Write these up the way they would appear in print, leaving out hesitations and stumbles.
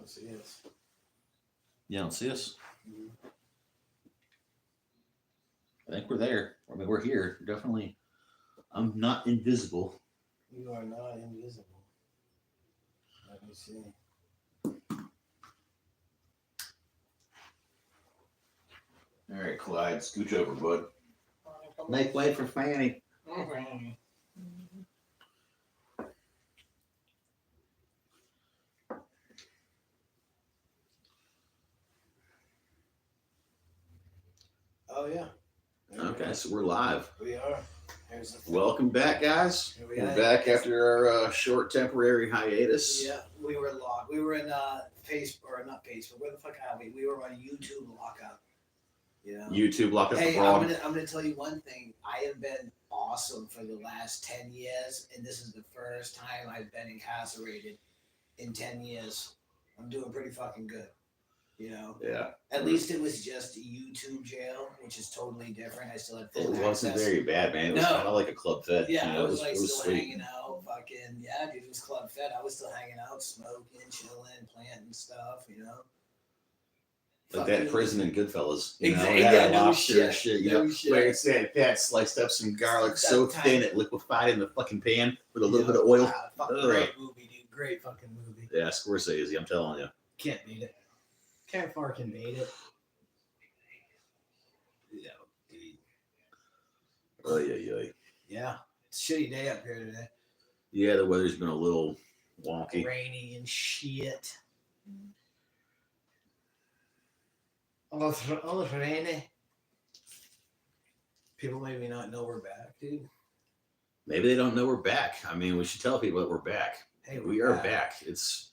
don't see us. You don't see us? Mm-hmm. I think we're there. I mean, we're here. Definitely. I'm not invisible. You are not invisible. Let me see. All right, Clyde, scooch over, bud. Make way for Fanny. Okay. Oh yeah. Okay, so we're live. We are. Here's the thing. Welcome back, guys. We're back after our short temporary hiatus. Yeah, we were locked. We were in Facebook, or not Facebook. Where the fuck are we? We were on YouTube lockup. You know? YouTube lockup. Hey, I'm gonna tell you one thing. I have been awesome for the last 10 years, and this is the first time I've been incarcerated in 10 years. I'm doing pretty fucking good. You know? Yeah. At least it was just YouTube jail, which is totally different. I still had full It wasn't access. very bad, man. It was kind of like a club fed. Yeah, you know, it was like it was still sweet. hanging out, fucking, yeah, dude, it was club fed. I was still hanging out, smoking, chilling, planting stuff, you know? Like that prison in Goodfellas. You Exactly. know, Yeah, no lobster shit. You know, shit. where it's that sliced up some garlic so That thin time. it liquefied in the fucking pan with a little bit of oil. Fucking great movie, dude. Great fucking movie. Yeah, Scorsese, I'm telling you. Can't beat it. Can't fucking beat it. Yeah, dude. Oh, yeah. Yeah, it's a shitty day up here today. Yeah, the weather's been a little wonky. Rainy and shit. Oh, it's rainy. People maybe not know we're back, dude. Maybe they don't know we're back. I mean, we should tell people that we're back. Hey, we are back. It's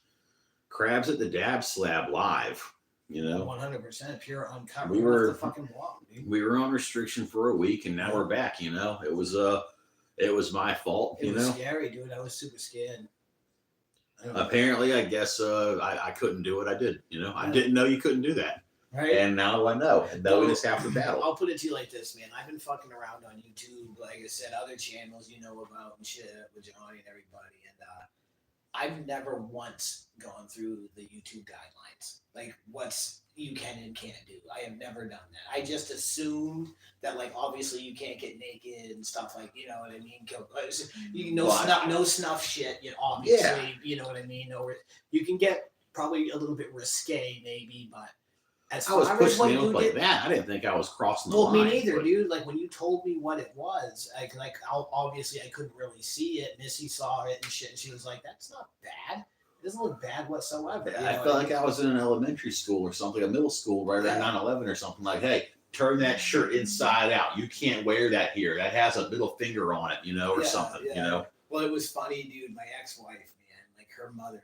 Crabs at the Dab Slab live. You know, 100% pure uncovered. We were off the fucking block, dude. We were on restriction for a week, and now we're back. You know, it was my fault. It was scary, dude. I was super scared. Apparently, I guess I couldn't do what I did. You know, I didn't know you couldn't do that. Right. And now I know. And now we just have to battle. I'll put it to you like this, man. I've been fucking around on YouTube, like I said, other channels you know about and shit with Johnny and everybody. And I've never once gone through the YouTube guidelines. Like what's you can and can't do. I have never done that. I just assumed that, like, obviously you can't get naked and stuff, like, you know what I mean? You know, no snuff shit, you know, obviously, you know what I mean? Or you can get probably a little bit risque, maybe, but as I was pushing the envelope like that. I didn't think I was crossing the line. Well, me neither, dude. Like when you told me what it was, obviously I couldn't really see it. Missy saw it and shit, and she was like, "That's not bad. It doesn't look bad whatsoever." I felt like I was in an elementary school or something, a middle school, right around 9/11 or something. Like, hey, turn that shirt inside out. You can't wear that here. That has a middle finger on it, you know, or something. You know. Well, it was funny, dude. My ex-wife, man, like her mother.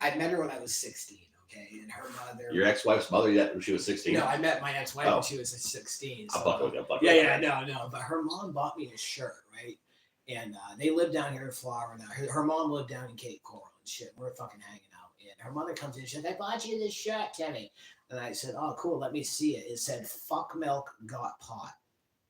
I met her when I was 16. Okay, and her mother. Your ex-wife's mother yet when she was 16? No, I met my ex-wife when she was 16. So, no. But her mom bought me a shirt, right? And they lived down here in Florida. Her mom lived down in Cape Coral and shit. We're fucking hanging out. And her mother comes in and she's like, "I bought you this shirt, Timmy." And I said, "Oh, cool. Let me see it." It said, "Fuck milk, got pot."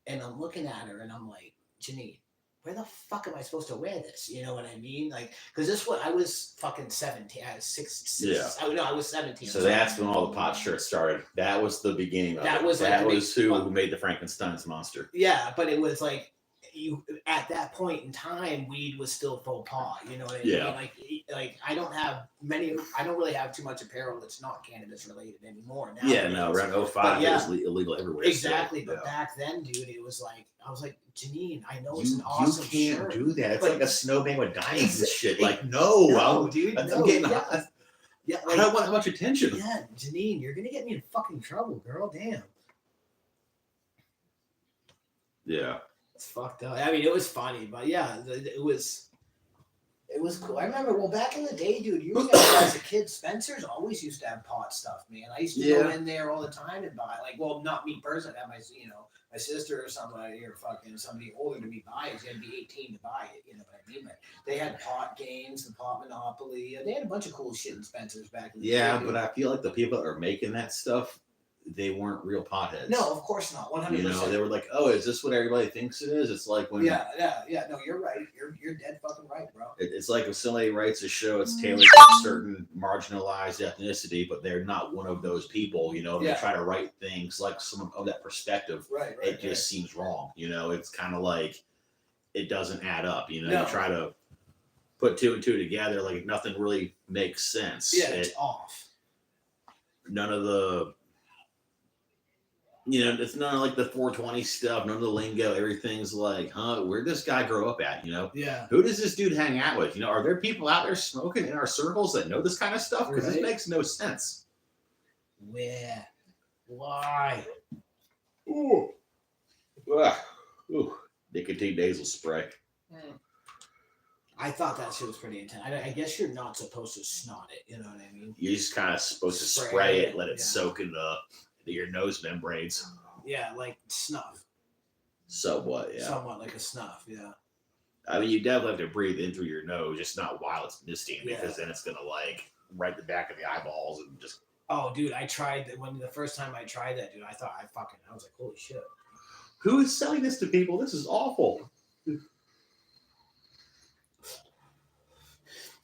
And I'm looking at her and I'm like, "Janine, where the fuck am I supposed to wear this?" You know what I mean? Like, because this one, I was fucking 17. I was six. Yeah. I was 17. So that's when all the pot shirts started. That was the beginning of it. That was who made the Frankenstein's monster. Yeah, but it was like, you at that point in time, weed was still faux pas. You know what I mean? Like I don't really have too much apparel that's not cannabis related anymore now. Yeah, no, around 05 it was illegal everywhere. Exactly, but back then, dude, it was like, I was like, Janine, I know it's an awesome shirt. You can't do that. It's like a snowman with diamonds and shit. Like, no, dude, I'm getting hot. Yeah, like, I don't want that much attention. Yeah, Janine, you're gonna get me in fucking trouble, girl. Damn. Yeah. It's fucked up. I mean, it was funny, but yeah, it was cool. I remember, well, back in the day, dude, you remember as a kid, Spencer's always used to have pot stuff, man. I used to go in there all the time and buy, like, well, not me personally, I have my sister or somebody or fucking somebody older to me buy it. You had to be 18 to buy it, you know what I mean? But they had pot games, the pot Monopoly. They had a bunch of cool shit in Spencer's back in the day. Yeah, but I feel like the people that are making that stuff, they weren't real potheads. No, of course not. 100%. You know, they were like, "Oh, is this what everybody thinks it is?" It's like when Yeah. No, you're right. You're dead fucking right, bro. it's like if somebody writes a show, it's tailored to a certain marginalized ethnicity, but they're not one of those people. You know, they try to write things like some of that perspective. Right. It just seems wrong. You know, it's kind of like it doesn't add up. You know, No. you try to put two and two together, like nothing really makes sense. Yeah, it's off. None of the, you know, it's none of like the 420 stuff, none of the lingo. Everything's like, huh, where'd this guy grow up at? You know, who does this dude hang out with? You know, are there people out there smoking in our circles that know this kind of stuff? Because this makes no sense. Where? Why? Ooh. Ooh. Nicotine nasal spray. I thought that shit was pretty intense. I guess you're not supposed to snot it. You know what I mean? You're just kind of supposed to spray it, let it soak into your nose membranes. Yeah, like snuff. Somewhat, yeah. Somewhat like a snuff, yeah. I mean, you definitely have to breathe in through your nose, just not while it's misting, because then it's gonna like right the back of the eyeballs and just. Oh, dude, I tried that when the first time I tried that, dude. I thought I was like, holy shit. Who is selling this to people? This is awful.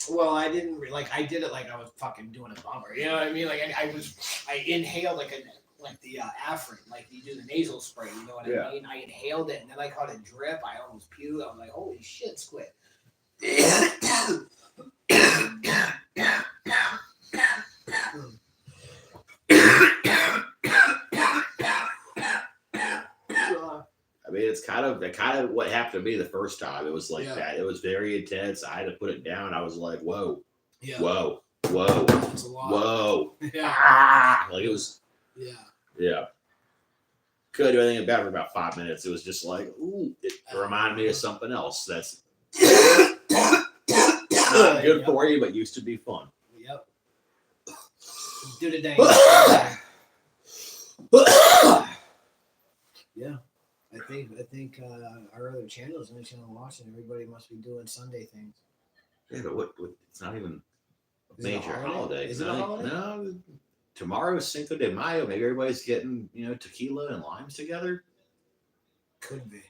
Well, I didn't I did it like I was fucking doing a bummer. You know what I mean? Like I inhaled like the Afrin, like you do the nasal spray. You know what I mean? I inhaled it and then I caught a drip. I almost puked. I was like, holy shit, squid. I mean, it's kind of what happened to me the first time. It was like that. It was very intense. I had to put it down. I was like, whoa, whoa, whoa, that's a lot. Whoa, like it was, yeah. Couldn't do anything about it for about 5 minutes. It was just like, ooh, it reminded me of something else. That's not good for you, but used to be fun. Yep. Do the dang. Yeah. I think our other channels are just watching. Everybody must be doing Sunday things. Yeah, but what it's not even a major holiday. Is it a holiday? No. Tomorrow is Cinco de Mayo. Maybe everybody's getting, tequila and limes together. Could be.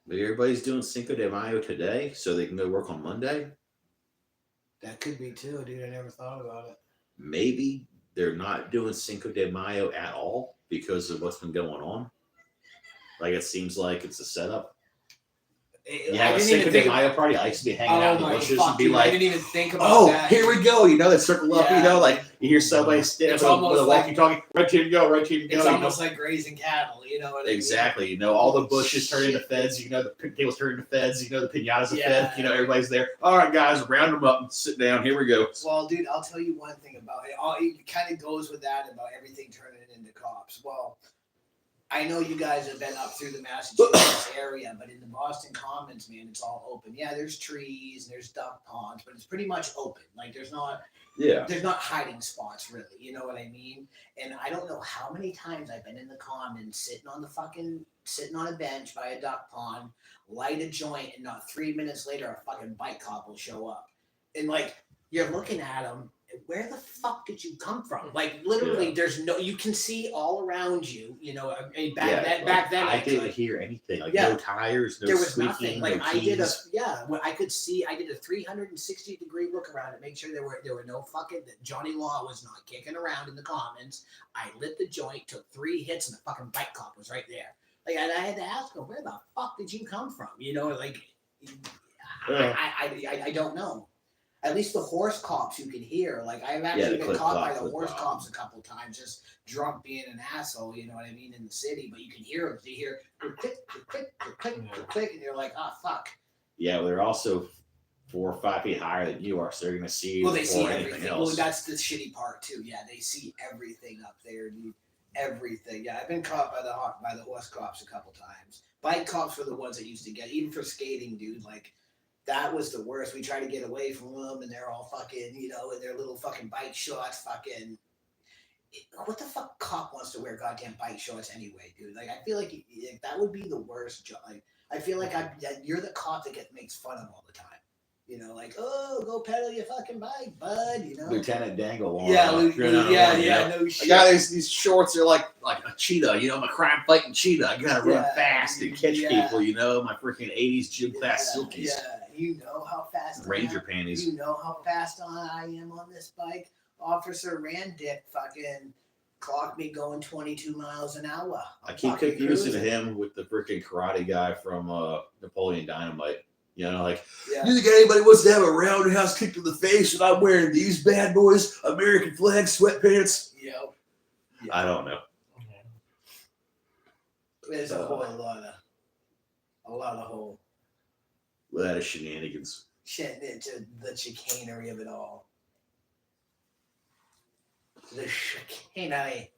Maybe everybody's doing Cinco de Mayo today so they can go work on Monday. That could be too, dude. I never thought about it. Maybe they're not doing Cinco de Mayo at all because of what's been going on. Like it seems like it's a setup. Yeah, a Cinco de Mayo party. I used to be hanging out in the bushes and be like, I didn't even think about that. Here we go. They circle up, like you hear somebody stand up with a walkie-talkie, right team go, right team go. It's almost like grazing cattle, you know what I mean? Exactly. All the bushes turn into feds, the pigtails turn into feds, the pinatas are fed, everybody's there. All right, guys, round them up and sit down. Here we go. Well, dude, I'll tell you one thing about it. It kind of goes with that about everything turning into cops. Well, I know you guys have been up through the Massachusetts area, but in the Boston Commons, man, it's all open. Yeah, there's trees and there's duck ponds, but it's pretty much open. Like there's not hiding spots really. You know what I mean? And I don't know how many times I've been in the Commons sitting on a bench by a duck pond, light a joint, and not 3 minutes later a fucking bike cop will show up. And like you're looking at him. Where the fuck did you come from? Like literally, there's you can see all around you. Back then, I didn't hear anything. Like no tires, no there was squeaking, nothing. Like no I keys. I did a 360-degree look around to make sure there were no fucking that Johnny Law was not kicking around in the Commons. I lit the joint, took 3 hits, and the fucking bike cop was right there. Like I had to ask him, where the fuck did you come from? I don't know. At least the horse cops you can hear. Like I've actually been caught by the horse cops a couple times, just drunk being an asshole. You know what I mean in the city, but you can hear them. You hear click, click, click, click, click, and you're like, fuck. Yeah, well, they're also 4 or 5 feet higher than you are, so they're gonna see. Well, they see everything. Else. Well, that's the shitty part too. Yeah, they see everything up there, dude. Everything. Yeah, I've been caught by the horse cops a couple times. Bike cops were the ones that used to get, even for skating, dude. Like. That was the worst. We tried to get away from them, and they're all fucking, in their little fucking bike shorts. Fucking, what the fuck cop wants to wear goddamn bike shorts anyway, dude? Like, I feel like that would be the worst job. Like, I feel like you're the cop that makes fun of all the time. You know, like, oh, go pedal your fucking bike, bud. You know, Lieutenant Dangle. yeah, No no I shit. got these shorts are like a cheetah. You know, I'm a crime fighting cheetah. I gotta run fast and catch people. You know, my freaking '80s gym class silkies. Yeah, you know how fast. Ranger panties. You know how fast I am on this bike. Officer Randick fucking clocked me going 22 miles an hour. I keep confusing him with the freaking karate guy from Napoleon Dynamite. You know, like, you think anybody wants to have a roundhouse kick to the face and I'm wearing these bad boys, American flag sweatpants? Yep. I don't know. There's a lot of shenanigans. Shit into the chicanery of it all. The chicanery.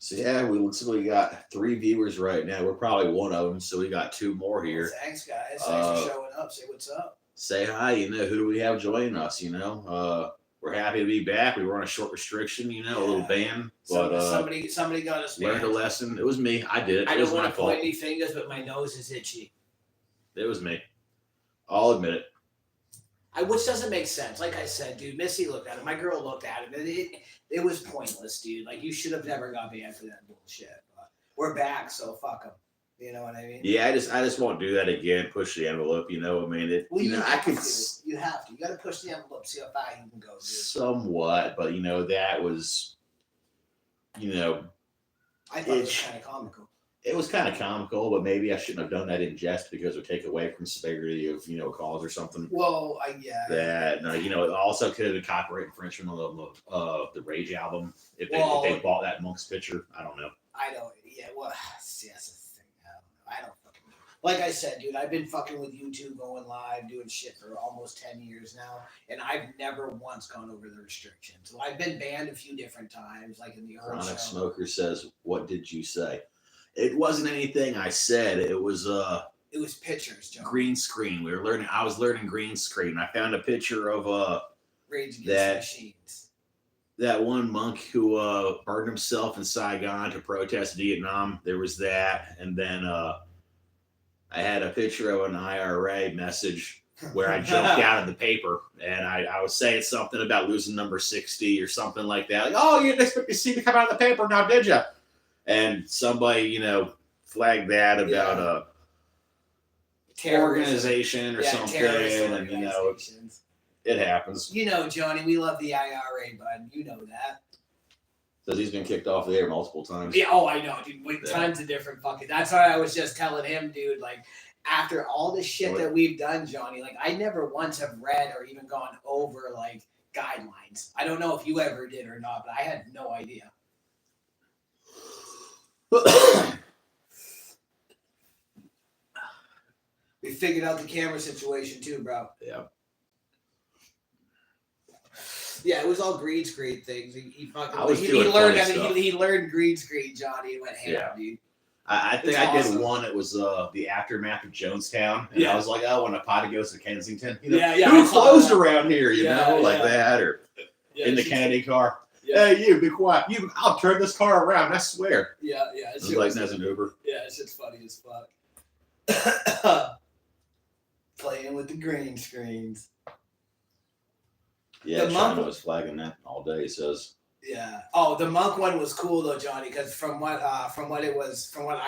So yeah, we got 3 viewers right now. We're probably one of them, so we got 2 more here. Well, thanks, guys. Thanks for showing up. Say what's up. Say hi. You know, who do we have joining us? You know, we're happy to be back. We were on a short restriction. You know, a little ban, but somebody got us. Learned a lesson. It was me. I did it. I It was don't my want to fault. point any fingers, but my nose is itchy. It was me. I'll admit it. Which doesn't make sense. Like I said, dude, Missy looked at it. My girl looked at it. It was pointless, dude. Like, you should have never got banned for that bullshit. But we're back, so fuck them. You know what I mean? Yeah, I just won't do that again. Push the envelope. You know, I mean, you have to. You have to. You got to push the envelope. See how far you can go, dude. Somewhat, but you know, that was, you know, I thought it was kind of comical. It was kind of comical, but maybe I shouldn't have done that in jest because it would take away from severity of, you know, cause or something. Well, you know, it also could have been copyright infringement on the Rage album if they bought that Monk's picture. I don't know. I don't. Yeah. Well, that's the thing. I don't fucking know. Like I said, dude, I've been fucking with YouTube, going live, doing shit for almost 10 years now, and I've never once gone over the restrictions. So I've been banned a few different times, like in the old Chronic show. Smoker says, "What did you say?" It wasn't anything I said. It was pictures, John. Green screen. I was learning green screen. I found a picture of Rage Against the Machines. That one monk who burned himself in Saigon to protest Vietnam. There was that, and then I had a picture of an IRA message where I jumped out of the paper and I was saying something about losing number 60 or something like that. Like, oh, you didn't expect to see me come out of the paper now, did you? And somebody, you know, flagged that about a organization or something, and you know, it happens. You know, Johnny, we love the IRA, bud. You know that. Says he's been kicked off the air multiple times. Yeah, oh, I know, dude. With tons of different fucking. That's why I was just telling him, dude. Like, after all the shit that we've done, Johnny, like, I never once have read or even gone over like guidelines. I don't know if you ever did or not, but I had no idea. We figured out the camera situation too, bro. Yeah. Yeah, it was all green screen things. He learned green screen, Johnny, and went ham, dude. I think I did one. It was the aftermath of Jonestown, and I was like, "Oh, when a potty goes to Kensington, you know, who closed around here, you know, like that, or in the Kennedy car." Yeah. Hey, you, be quiet. I'll turn this car around, I swear. Yeah. It's like that's an Uber. Yeah, it's just funny as fuck. Playing with the green screens. Yeah, China was flagging that all day, he says. Yeah. Oh, the monk one was cool though, Johnny, because from what I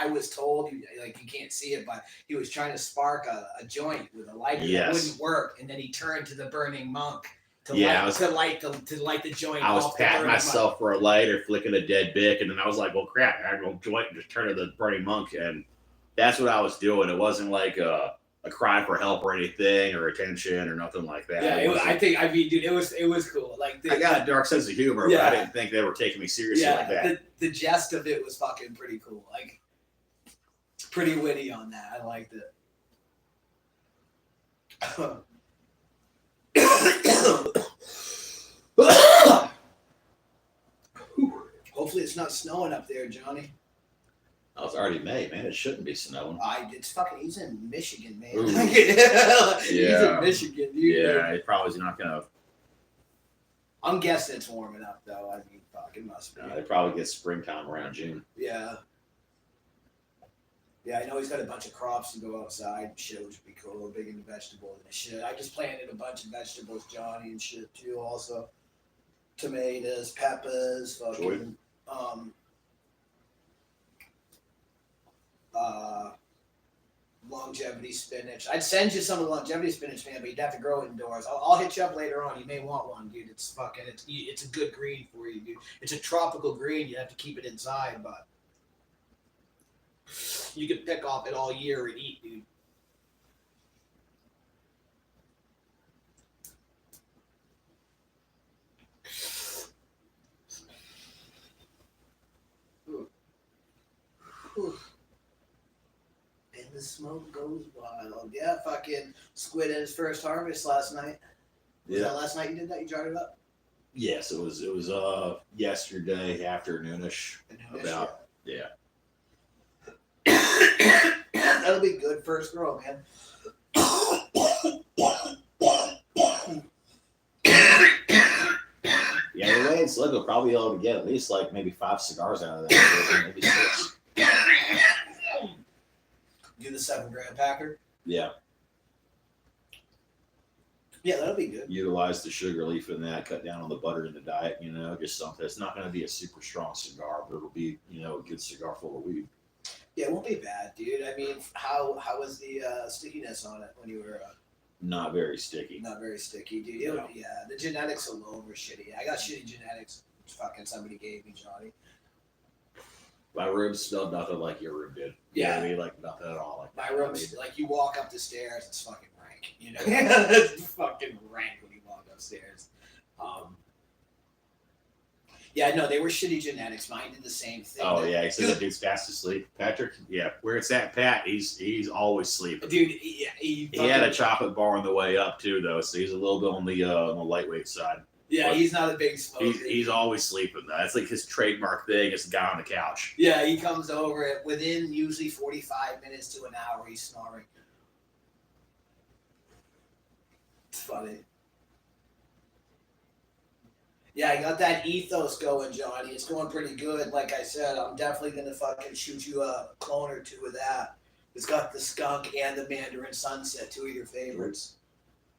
was told, you can't see it, but he was trying to spark a joint with a lighter that wouldn't work, and then he turned to the burning monk. To light the joint. I was patting myself for a lighter, flicking a dead bick, and then I was like, "Well, crap! I go joint and just turn to the burning monk," and that's what I was doing. It wasn't like a cry for help or anything, or attention, or nothing like that. Yeah, dude, it was cool. Like, I got a dark sense of humor, but I didn't think they were taking me seriously like that. The jest of it was fucking pretty cool. Like, pretty witty on that. I liked it. Hopefully it's not snowing up there, Johnny. Oh, it's already May, man. It shouldn't be snowing. He's in Michigan, man. He's in Michigan, dude. Yeah, it probably's not gonna. I'm guessing it's warming up though. I mean, fuck, it must be. They probably get springtime around June. Yeah. Yeah, I know he's got a bunch of crops to go outside and shit, which would be cool. Big into vegetables and shit. I just planted a bunch of vegetables, Johnny, and shit too. Also, tomatoes, peppers, fucking, uh, longevity spinach. I'd send you some of the longevity spinach, man, but you'd have to grow it indoors. I'll hit you up later on. You may want one, dude. It's a good green for you, dude. It's a tropical green. You have to keep it inside, but you can pick off it all year and eat, dude. And the smoke goes wild. Yeah, fucking squid in his first harvest last night. Was that last night you did that? You jarred it up? Yes, it was yesterday afternoonish. About yeah. That'll be good first throw, man. Yeah, the way it's looking, we'll probably be able to get at least like maybe 5 cigars out of that, maybe 6. Do the 7 gram packer. Yeah. Yeah, that'll be good. Utilize the sugar leaf in that, cut down on the butter in the diet, just something. It's not going to be a super strong cigar, but it'll be, a good cigar full of weed. Yeah, it won't be bad, dude. I mean, how was the stickiness on it when you were... Not very sticky. Not very sticky, dude. No. Yeah, the genetics alone were shitty. I got shitty genetics. Fucking somebody gave me, Johnny. My room smelled nothing like your room did. Yeah, I mean, like nothing at all. Like my room's like you walk up the stairs, it's fucking rank. It's fucking rank when you walk upstairs. Yeah, no, they were shitty genetics. Mine did the same thing. Oh yeah, he said that dude's fast asleep. Patrick, yeah, where it's at, Pat, he's always sleeping. Dude, he had a chocolate bar on the way up too, though, so he's a little bit on the lightweight side. Yeah, but he's not a big smoker. He's always sleeping. That's like his trademark thing. It's the guy on the couch. Yeah, he comes over within usually 45 minutes to an hour. He's snoring. It's funny. Yeah, I got that ethos going, Johnny. It's going pretty good. Like I said, I'm definitely going to fucking shoot you a clone or 2 of that. It's got the skunk and the Mandarin Sunset, 2 of your favorites.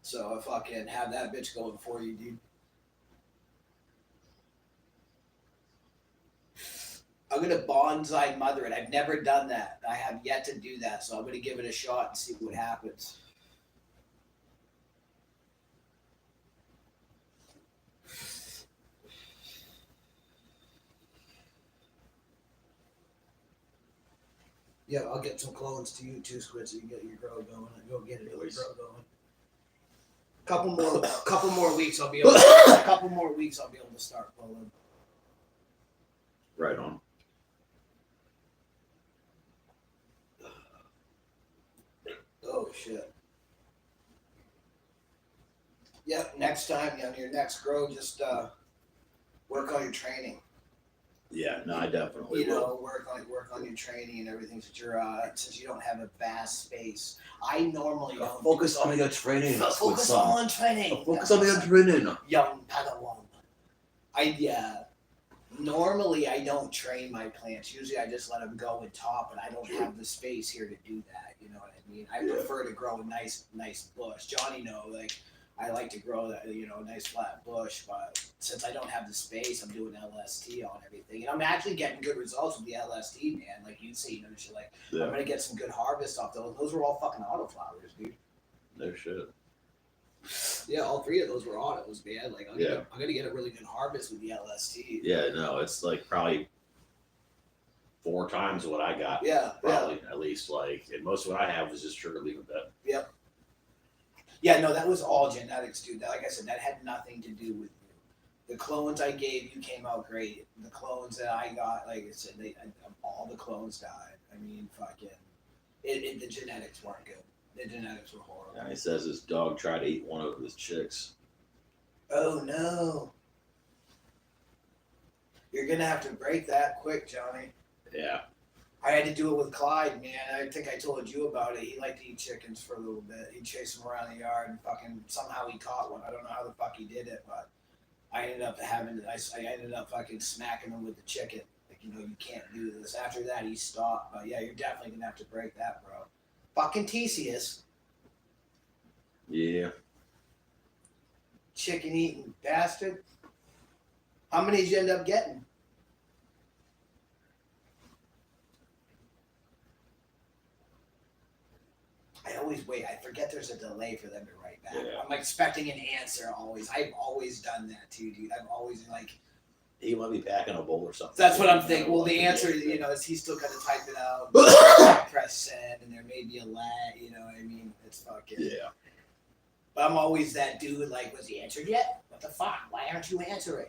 So I fucking have that bitch going for you, dude. I'm going to bonsai mother it. I've never done that. I have yet to do that, so I'm going to give it a shot and see what happens. Yeah, I'll get some clones to you too, Squid, so you can get your grow going. Go get it, grow going. Couple more weeks, I'll be able. A couple more weeks, I'll be able to start pulling. Right on. Oh shit. Yeah, next time on your next grow, just work on your training. Yeah, no, I definitely will. Work on your training and everything since you don't have a vast space. I normally don't focus on your training. Focus on training. Focus on your training. Young Padawan. Normally I don't train my plants. Usually I just let them go and top, and I don't have the space here to do that. You know what I mean? I prefer to grow a nice bush. Johnny I like to grow that, a nice flat bush, but since I don't have the space, I'm doing LST on everything. And I'm actually getting good results with the LST, man. Like you see, shit I'm going to get some good harvest off those. Those were all fucking autoflowers, dude. No shit. Yeah, all 3 of those were autos, man. Like, I'm going to get a really good harvest with the LST. Yeah, no, it's like probably 4 times what I got. Yeah. Probably, at least. And most of what I have was just sugar leaf and bed. Yep. Yeah, no, that was all genetics, dude. Like I said, that had nothing to do with you. The clones I gave you came out great. The clones that I got, like I said, all the clones died. I mean, fucking, the genetics weren't good. The genetics were horrible. Yeah, he says his dog tried to eat one of his chicks. Oh, no. You're going to have to break that quick, Johnny. Yeah. I had to do it with Clyde, man. I think I told you about it. He liked to eat chickens for a little bit. He'd chase them around the yard and somehow he caught one. I don't know how the fuck he did it, but I ended up fucking smacking him with the chicken. Like you know, you can't do this. After that, he stopped. But yeah, you're definitely gonna have to break that, bro. Fucking Theseus, Yeah. chicken eating bastard. How many did you end up getting? I always wait. I forget there's a delay for them to write back. Yeah. I'm expecting an answer always. I've always done that too, dude. I've always like. He might be packing a bowl or something. That's what I'm thinking. Well, the answer, you know, is he's still got to type it out, press send, and there may be a lag. You know what I mean? It's fucking. Yeah. But I'm always that dude. Like, was he answered yet? What the fuck? Why aren't you answering?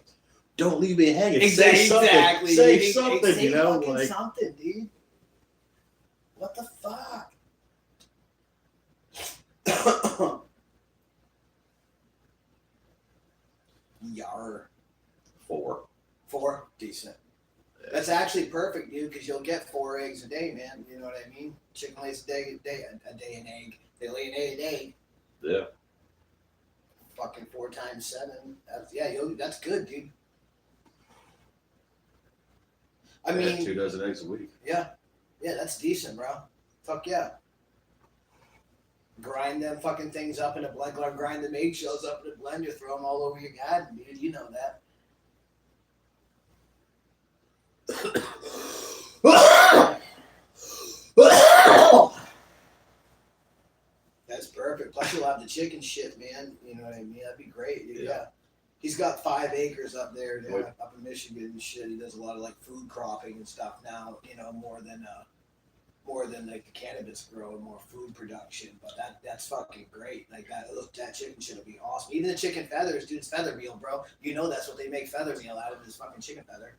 Don't leave me hanging. Exactly. Say something. Say You know, fucking like something, dude. What the fuck? Yar. 4. Decent. Yeah. That's actually perfect, dude, because you'll get 4 eggs a day, man. You know what I mean? Chicken lays a day an egg. They lay an egg a day. Yeah. Fucking 4 times 7. That's good, dude. I mean, 2 dozen eggs a week. Yeah, that's decent, bro. Fuck yeah. Grind them fucking things up in a blender. Grind the eggshells up in a blender. Throw them all over your garden, dude. You know that. That's perfect. Plus, you'll have the chicken shit, man. You know what I mean? That'd be great, dude. Yeah. He's got 5 acres up there, up in Michigan and shit. He does a lot of like food cropping and stuff now. You know, more than like the cannabis grow, more food production. But that's fucking great. Like that chicken shit will be awesome. Even the chicken feathers, dude. It's feather meal, bro. You know that's what they make feather meal out of, is fucking chicken feather.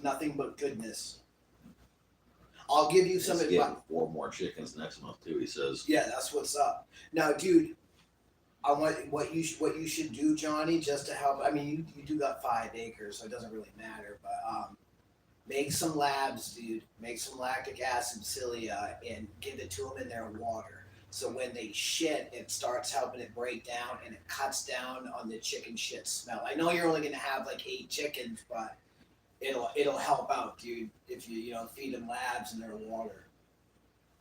Nothing but goodness. I'll give you some He's advice. getting 4 more chickens next month too. He says. Yeah, that's what's up. Now, dude, I want what you should do, Johnny, just to help. I mean, you do got 5 acres, so it doesn't really matter. But make some labs, dude. Make some lactic acid cilia and give it to them in their water. So when they shit, it starts helping it break down and it cuts down on the chicken shit smell. I know you're only gonna have like 8 chickens, but it'll help out, dude, if you feed them labs in their water.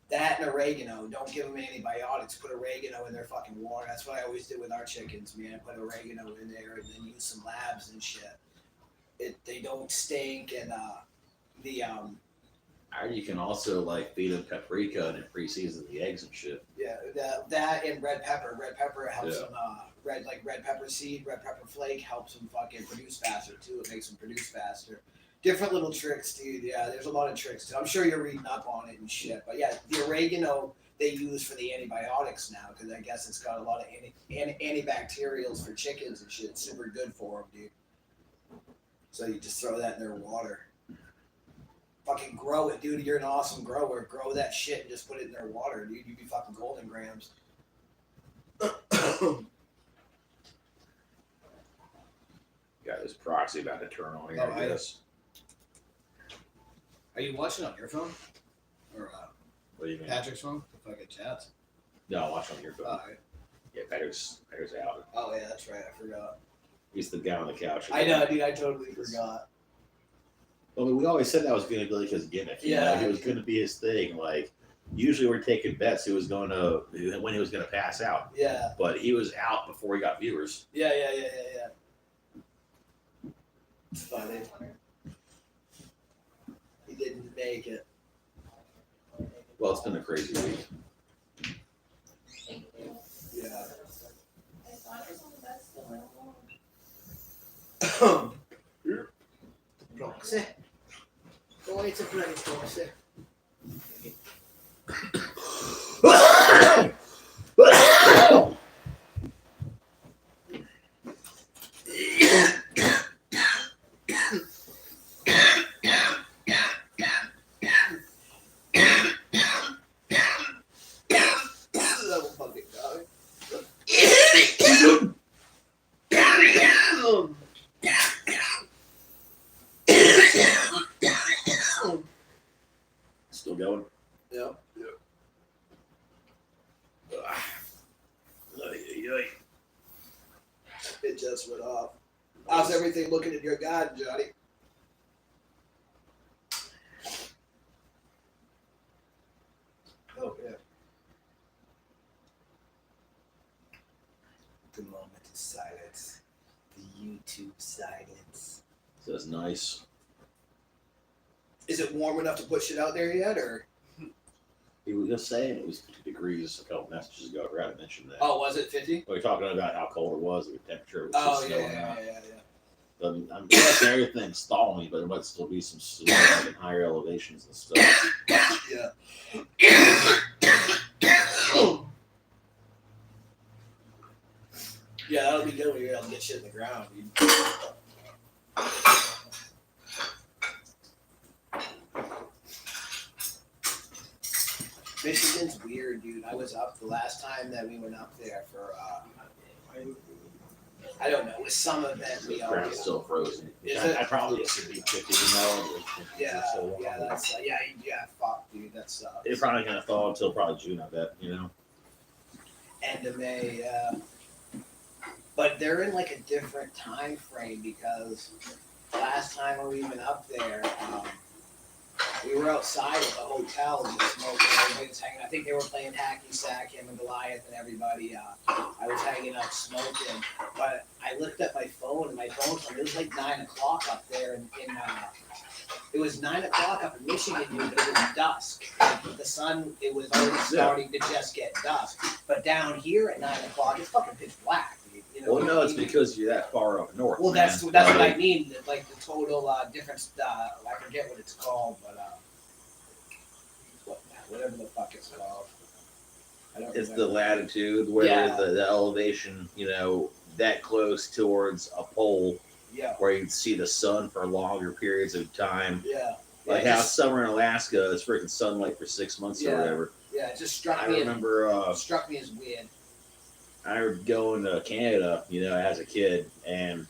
That and oregano. Don't give them antibiotics. Put oregano in their fucking water. That's what I always did with our chickens, man. Put oregano in there and then use some labs and shit. They don't stink, and You can also like feed them paprika and pre-season the eggs and shit. Yeah, that and red pepper. Red pepper helps them. Red pepper seed, red pepper flake helps them fucking produce faster too. It makes them produce faster. Different little tricks, dude. Yeah, there's a lot of tricks too. I'm sure you're reading up on it and shit. But yeah, the oregano they use for the antibiotics now, because I guess it's got a lot of antibacterials for chickens and shit. It's super good for them, dude. So you just throw that in their water. Fucking grow it, dude. You're an awesome grower. Grow that shit and just put it in their water, dude. You'd be fucking golden grams. Got this proxy about to turn on here, I guess. Are you watching on your phone? Or What do you mean? Patrick's phone? The fucking chats? No, I'll watch on your phone. Alright. Yeah, Patrick's out. Oh yeah, that's right. I forgot. He's the guy on the couch. I know, dude. I totally forgot. I mean, we always said that was going to be like his gimmick. You know? It was going to be his thing. Like, usually we're taking bets when he was going to pass out. Yeah. But he was out before he got viewers. Yeah. It's funny. He didn't make it. Well, it's been a crazy week. Yeah. Proxy. Go away to play, Proxy. Still going? Yep. How's everything looking in your garden, Johnny? Oh, yeah. The moment of silence. The YouTube silence. So that's nice. Is it warm enough to put shit out there yet, or? He was just saying it was 50 degrees a couple messages ago. I forgot to mention that. Oh, was it 50? We were talking about how cold it was, the temperature was Oh, just yeah. I'm guessing everything's stalling, but there might still be some snow in higher elevations and stuff. Yeah. Yeah, that'll be good when you're able to get shit in the ground, dude. Michigan's weird, dude. I was up the last time that we went up there for, I don't know, it was some event we The all ground's still frozen. Is it? I probably used to be 50, you know. Yeah, that's, fuck, dude, that sucks. It's probably going to thaw until probably June, I bet, you know. End of May, yeah. But they're in like a different time frame because last time when we went up there, we were outside at the hotel just smoking. Everybody was hanging. I think they were playing hacky sack, him and Goliath and everybody. I was hanging out smoking, but I looked at my phone and my phone told me it was like 9 o'clock up there it was 9 o'clock up in Michigan, dude, but it was dusk. The sun, it was already starting to just get dusk. But down here at 9 o'clock, it's fucking pitch black, dude. You know Well, no, it's because you're that far up north. Well, that's what I mean. Like the total difference. I forget what it's called, but whatever the fuck it's called. I don't It's remember. the latitude where Yeah. the elevation, you know, that close towards a pole Yeah. where you see the sun for longer periods of time. Yeah. Like Yeah, how summer in Alaska is freaking sunlight for 6 months or Yeah. whatever. Yeah, it just struck I me. remember Struck me as weird. I was going to Canada, you know, as a kid, and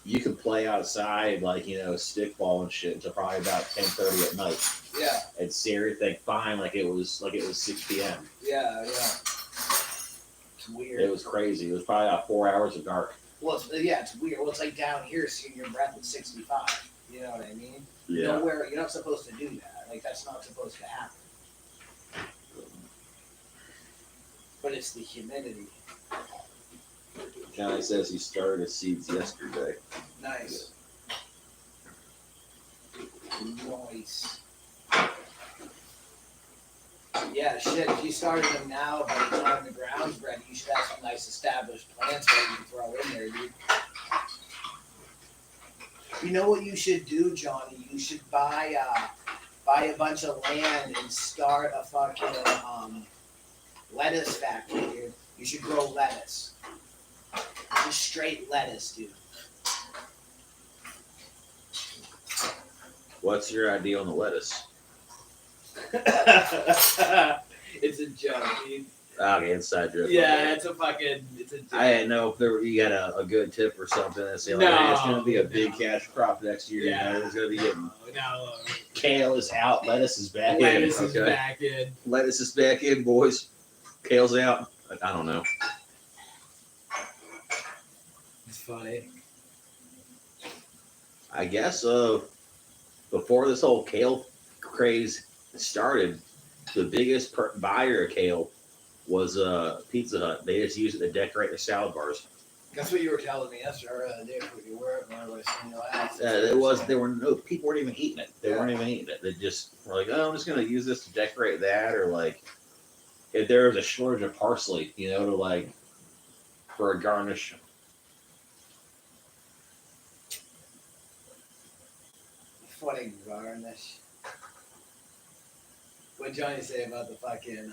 you could play outside like, you know, stickball and shit until probably about 10:30 at night Yeah. and see everything fine like it was 6 p.m. Yeah. It's weird. It was crazy. It was probably about 4 hours of dark. Well, it's weird. Well, it's like down here, seeing your breath at 65. You know what I mean? Yeah. Nowhere, you're not supposed to do that. Like that's not supposed to happen. But it's the humidity. Johnny says he started his seeds yesterday. Nice. Nice. Yeah, shit. If you started them now, by the time the ground's ready, you should have some nice established plants that you can throw in there, dude. You know what you should do, Johnny? You should buy a bunch of land and start a fucking lettuce factory, dude. You should grow lettuce. Just straight lettuce, dude. What's your idea on the lettuce? It's a joke, dude. Okay, inside joke. Yeah, it's a joke. I didn't know if you got a good tip or something that say like, No, hey, it's going to be a big no. cash crop next year. Yeah. You know, it's going to be getting No. kale is out, lettuce is back Lettuce in. is back in. Lettuce is back in, boys. Kale's out. I don't know. It's funny. I guess before this whole kale craze started, the biggest buyer of kale was Pizza Hut. They just used it to decorate their salad bars. That's what you were telling me yesterday or the other day when you were when I was seeing you last. There were no people weren't even eating it. They weren't even eating it. They just were like, oh, I'm just gonna use this to decorate that, or like if there was a shortage of parsley, you know, to like for a garnish. Funny garnish. What Johnny say about the fucking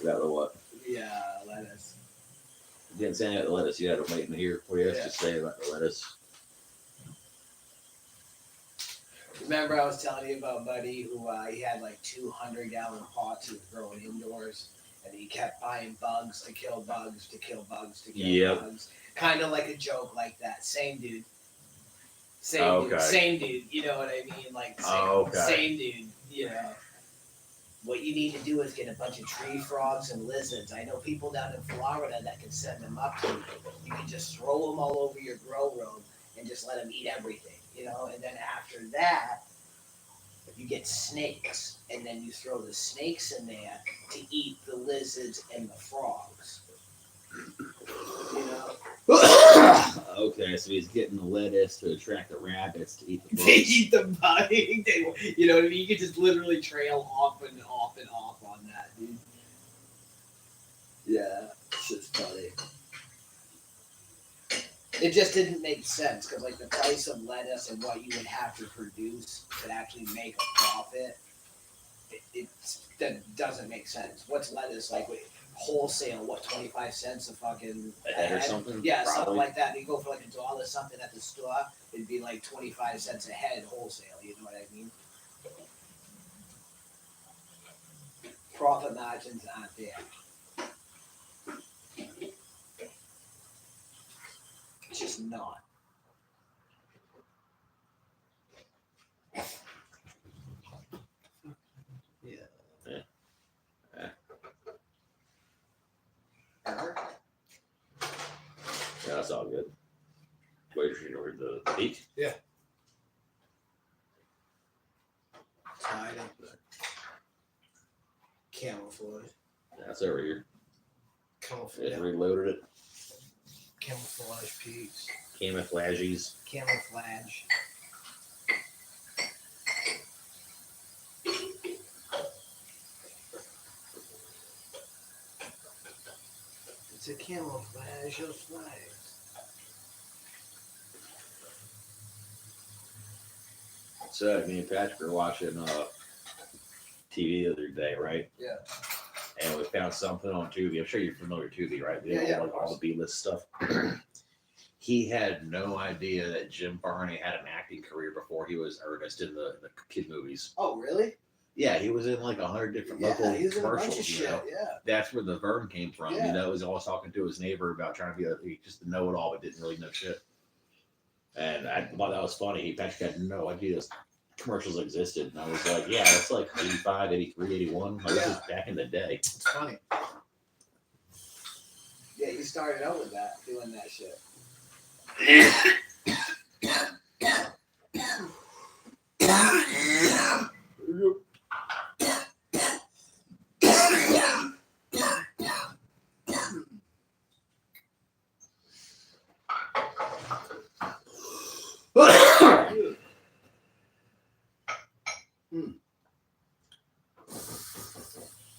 About the what? lettuce. You didn't say anything about the lettuce. You had to wait and hear what you have Yeah. to say about the lettuce. Remember I was telling you about Buddy who he had like 200-gallon pots he was growing indoors, and he kept buying bugs to kill bugs to kill bugs to kill Yep. bugs. Kind of like a joke like that. Same dude. Same Okay. dude. Same dude. You know what I mean? Like same, Okay. same dude. You know. what you need to do is get a bunch of tree frogs and lizards. I know people down in Florida that can send them up to you. You can just throw them all over your grow room and just let them eat everything, you know. And then after that, you get snakes, and then you throw the snakes in there to eat the lizards and the frogs. You know. Okay, so he's getting the lettuce to attract the rabbits to eat the bugs. They eat the bug. You know what I mean? You could just literally trail off and off and off on that, dude. Yeah, it's just funny. It just didn't make sense because, like, the price of lettuce and what you would have to produce to actually make a profit, that doesn't make sense. What's lettuce like? Wholesale, what, 25 cents a fucking a head or something? Yeah, probably. something like that. You go for like $1 something at the store, it'd be like 25 cents a head wholesale. You know what I mean? Profit margins aren't there. It's just not. Yeah. Yeah, that's all good. Wait for you to read the peak. Yeah. Hiding. Camouflage. That's over here. Camouflage. It reloaded it. Camouflage peaks. Camouflages. Camouflage. It's a camouflage of flags. So me and Patrick were watching TV the other day, right? Yeah. And we found something on Tubi. I'm sure you're familiar with Tubi, right? They Yeah, like all the B-list stuff. He had no idea that Jim Varney had an acting career before he was Ernest in the kid movies. Oh, really? Yeah, he was in like 100 different local he was in a bunch commercials. of You shit. know? Yeah. That's where the Vern came from. Yeah. You know, he was always talking to his neighbor about trying to be just a know-it-all, but didn't really know shit. And I thought that was funny. Patrick had no idea those commercials existed. And I was like, yeah, that's like 85, 83, 81. Like, this was back in the day. It's funny. Yeah, you started out with that, doing that shit.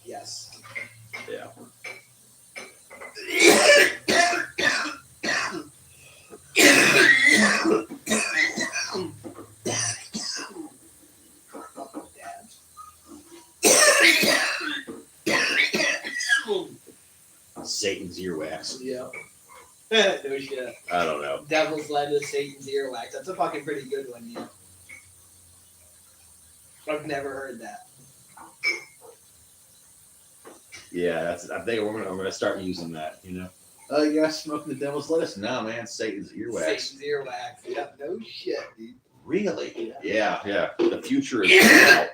Yes. Yeah. Satan's earwax. Yeah. No shit. I don't know. Devil's lettuce, Satan's earwax. That's a fucking pretty good one, yeah. I've never heard that. Yeah, I think I'm gonna start using that. You know. Oh, you guys smoking the devil's lettuce? No, man, Satan's earwax. Satan's earwax. Yeah, no shit, dude. Really? Yeah. The future is now.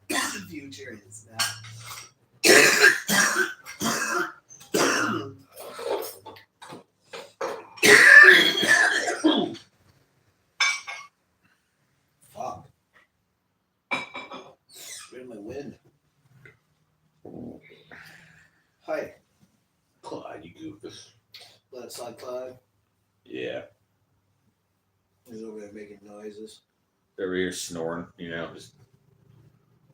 The future is now. Fuck. Where's my wind? Hi. Clyde, you goofus. Left side Clyde. Yeah. He's over there making noises. Over here snoring, you know, just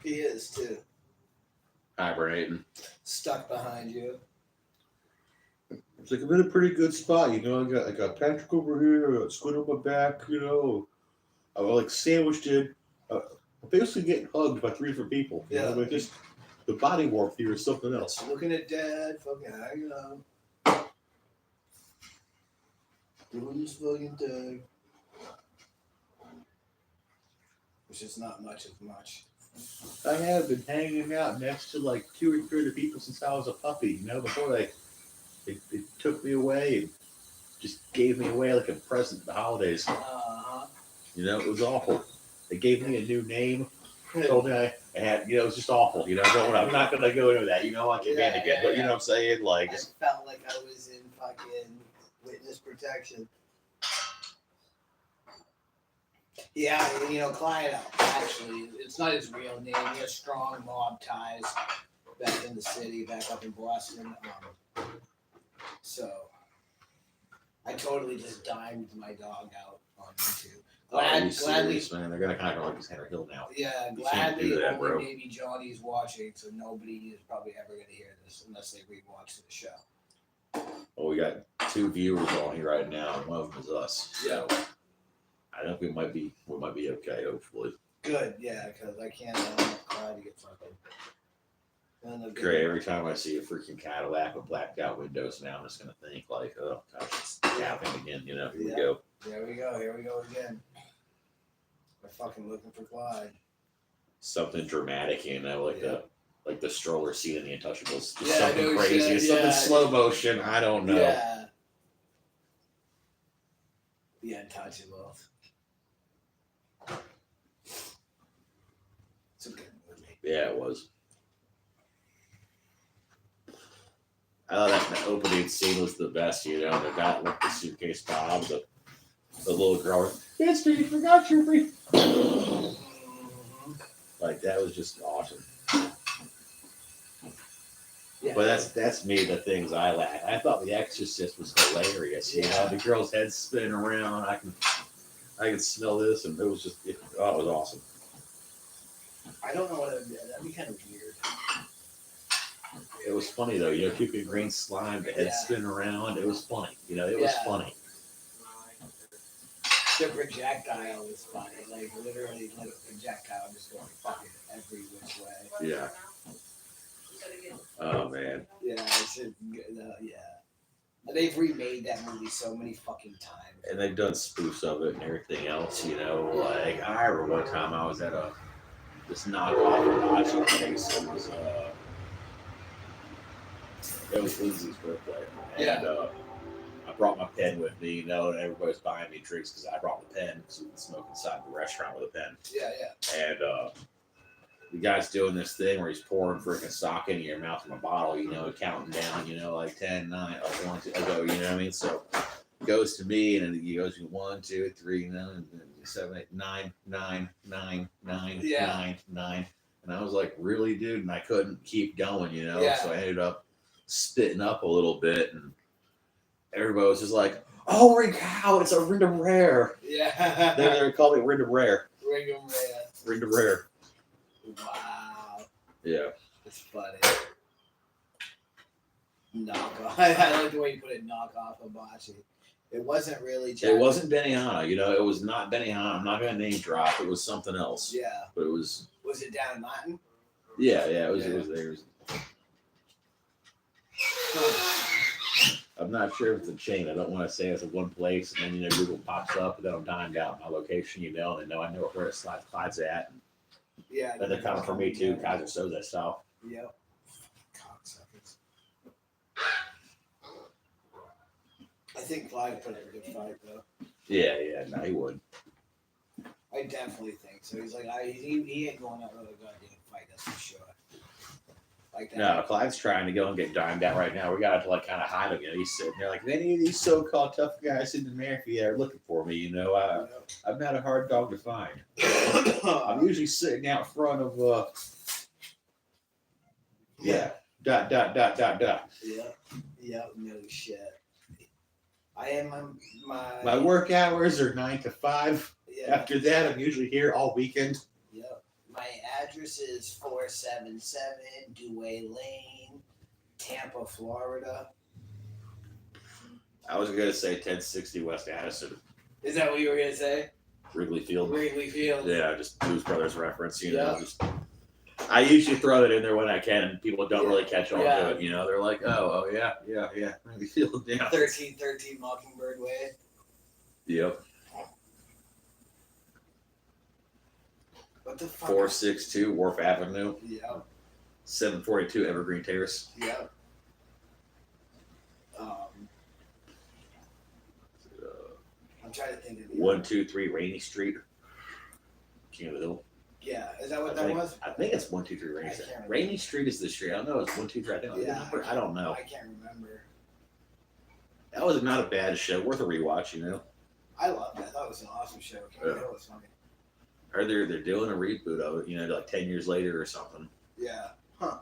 He is too. hibernating. Stuck behind you. It's like I'm in a pretty good spot, you know. I got Patrick over here, I got Squid on my back, you know. I was like sandwiched in. I'm basically getting hugged by 3 different people. You know? But just the body warmth here is something else. Looking at Dad, fucking hanging out. Doing this fucking thing. Which is not much of much. I have been hanging out next to like 2 or 3 other people since I was a puppy, you know, before they took me away and just gave me away like a present at the holidays. Uh-huh. You know, it was awful. They gave me a new name, told me I And it was just awful. I'm not gonna go into that. I can Yeah, manage yeah, it, but yeah. you know what I'm saying? Like, I felt like I was in fucking witness protection. Yeah, Clyde actually, it's not his real name. He has strong mob ties back in the city, back up in Boston. So I totally just dimed my dog out on YouTube. are you serious, man? They're gonna kind of like this Henry Hill now. Yeah, You can't do gladly that, only bro. maybe Johnny's watching, so nobody is probably ever going to hear this unless they rewatch the show. Well, we got 2 viewers on here right now, and one of them is us. So I think we might be okay, hopefully. Good, yeah, because I can't let Clyde to get fucking. Great. Every time I see a freaking Cadillac with blacked out windows now, I'm just gonna think like, oh gosh, it's happening again. Here we go. Here we go again. We're fucking looking for Clyde. Something dramatic, like the stroller scene in The Untouchables. Just Yeah, something no crazy. shit, Something yeah. slow motion. I don't know. Yeah. The Untouchables. It's a good movie. Yeah, it was. I thought that opening scene was the best, The guy with the suitcase Bob, the little girl, it's me, forgot your free. Like, that was just awesome. Yeah. But that's me, the things I lack. I thought The Exorcist was hilarious. The girl's head spinning around. I can smell this, and it was it was awesome. I don't know what that'd be kind of weird. It was funny though, keeping green slime, the head spinning around. It was funny, it was funny. The projectile was funny, like literally, like a projectile just going fucking every which way. Yeah. Oh man. Yeah, they've remade that movie so many fucking times. And they've done spoofs of it and everything else, Like I remember one time I was at this knockoff hibachi place. It was Lindsay's birthday, and I brought my pen with me, and everybody's buying me drinks because I brought the pen because we can smoke inside the restaurant with a pen. Yeah. And the guy's doing this thing where he's pouring freaking stock into your mouth from a bottle, counting down, like 10, 9, like 1, 2, I go, you know what I mean? So goes to me, and then he goes 1, 2, 3, 9, 7, 8, 9, 9, 9, 9, 9, 9. And I was like, really, dude? And I couldn't keep going, So I ended up spitting up a little bit, and everybody was just like, "Holy cow, it's a Rinda Rare!" Yeah, they're calling it Rinda Rare. Rinda Rare. Wow. Yeah, it's funny. Knockoff. I like the way you put it. Knockoff hibachi. It wasn't really. It wasn't Benihana. It was not Benihana. I'm not gonna name drop. It was something else. Yeah, but it was. Was it down in Latin? Yeah. It was there. I'm not sure if it's a chain. I don't want to say it's in one place, and then Google pops up, and then I'm dimed out my location, and I know where Clyde's at. Yeah. Then they're coming for me too. Kaiser Soze style. Yep. Cocksuckers. I think Clyde put up a good fight though. Yeah, no, he would. I definitely think so. He's like, he ain't going out with a goddamn fight, that's for sure. Like that. No, Clyde's trying to go and get dimed out right now. We got to kind of hide him. He's sitting there like, if any of these so-called tough guys in the Murphy are looking for me, I'm not a hard dog to find. I'm usually sitting out front of dot. Yeah, no shit. I am my work hours are 9 to 5. Yeah. After that, I'm usually here all weekend. Yep. My address is 477 Dewey Lane, Tampa, Florida. I was gonna say 1060 West Addison. Is that what you were gonna say? Wrigley Field. Yeah, just Blues Brothers reference. I usually throw that in there when I can, and people don't really catch on to it. They're like, oh yeah, Wrigley Field. Yeah. 1313 Mockingbird Way. Yep. What the fuck? 462 Wharf Avenue. Yep. 742 Evergreen Terrace. Yep. I'm trying to think of 123 Rainy Street. King of the Hill. Yeah, is that what I that was? think it's 123 Rainy I Street. can't remember. Rainy Street is the street. I don't know. It's 123. I think. Yeah, I don't know. I can't remember. That was not a bad show. Worth a rewatch. You know. I loved it. I thought it was an awesome show. Yeah. It was funny. Or they're doing a reboot of it. You know, like 10 years later or something. Yeah. Huh.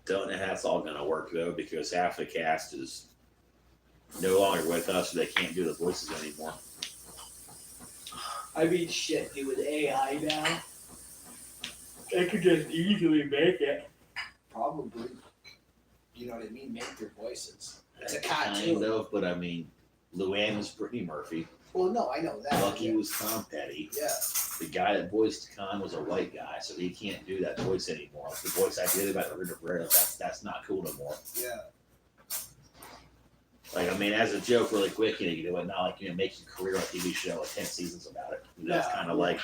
Don't know how it's all going to work though, because half the cast is no longer with us, so they can't do the voices anymore. I mean, shit, dude, with AI now, they could just easily make it. Probably. You know what I mean? Make their voices. It's a cartoon. Kind of, but I mean, Luann was Brittany Murphy. Well, no, I know that. Lucky was Tom Petty. Yeah. The guy that voiced Khan was a white guy, so he can't do that voice anymore. The voice I did about the Ritter Brera, that's not cool no more. Yeah. Like, I mean, as a joke, really quick, you know, not like, you know, make your career on a TV show with 10 seasons about it. You know, it's kind of like.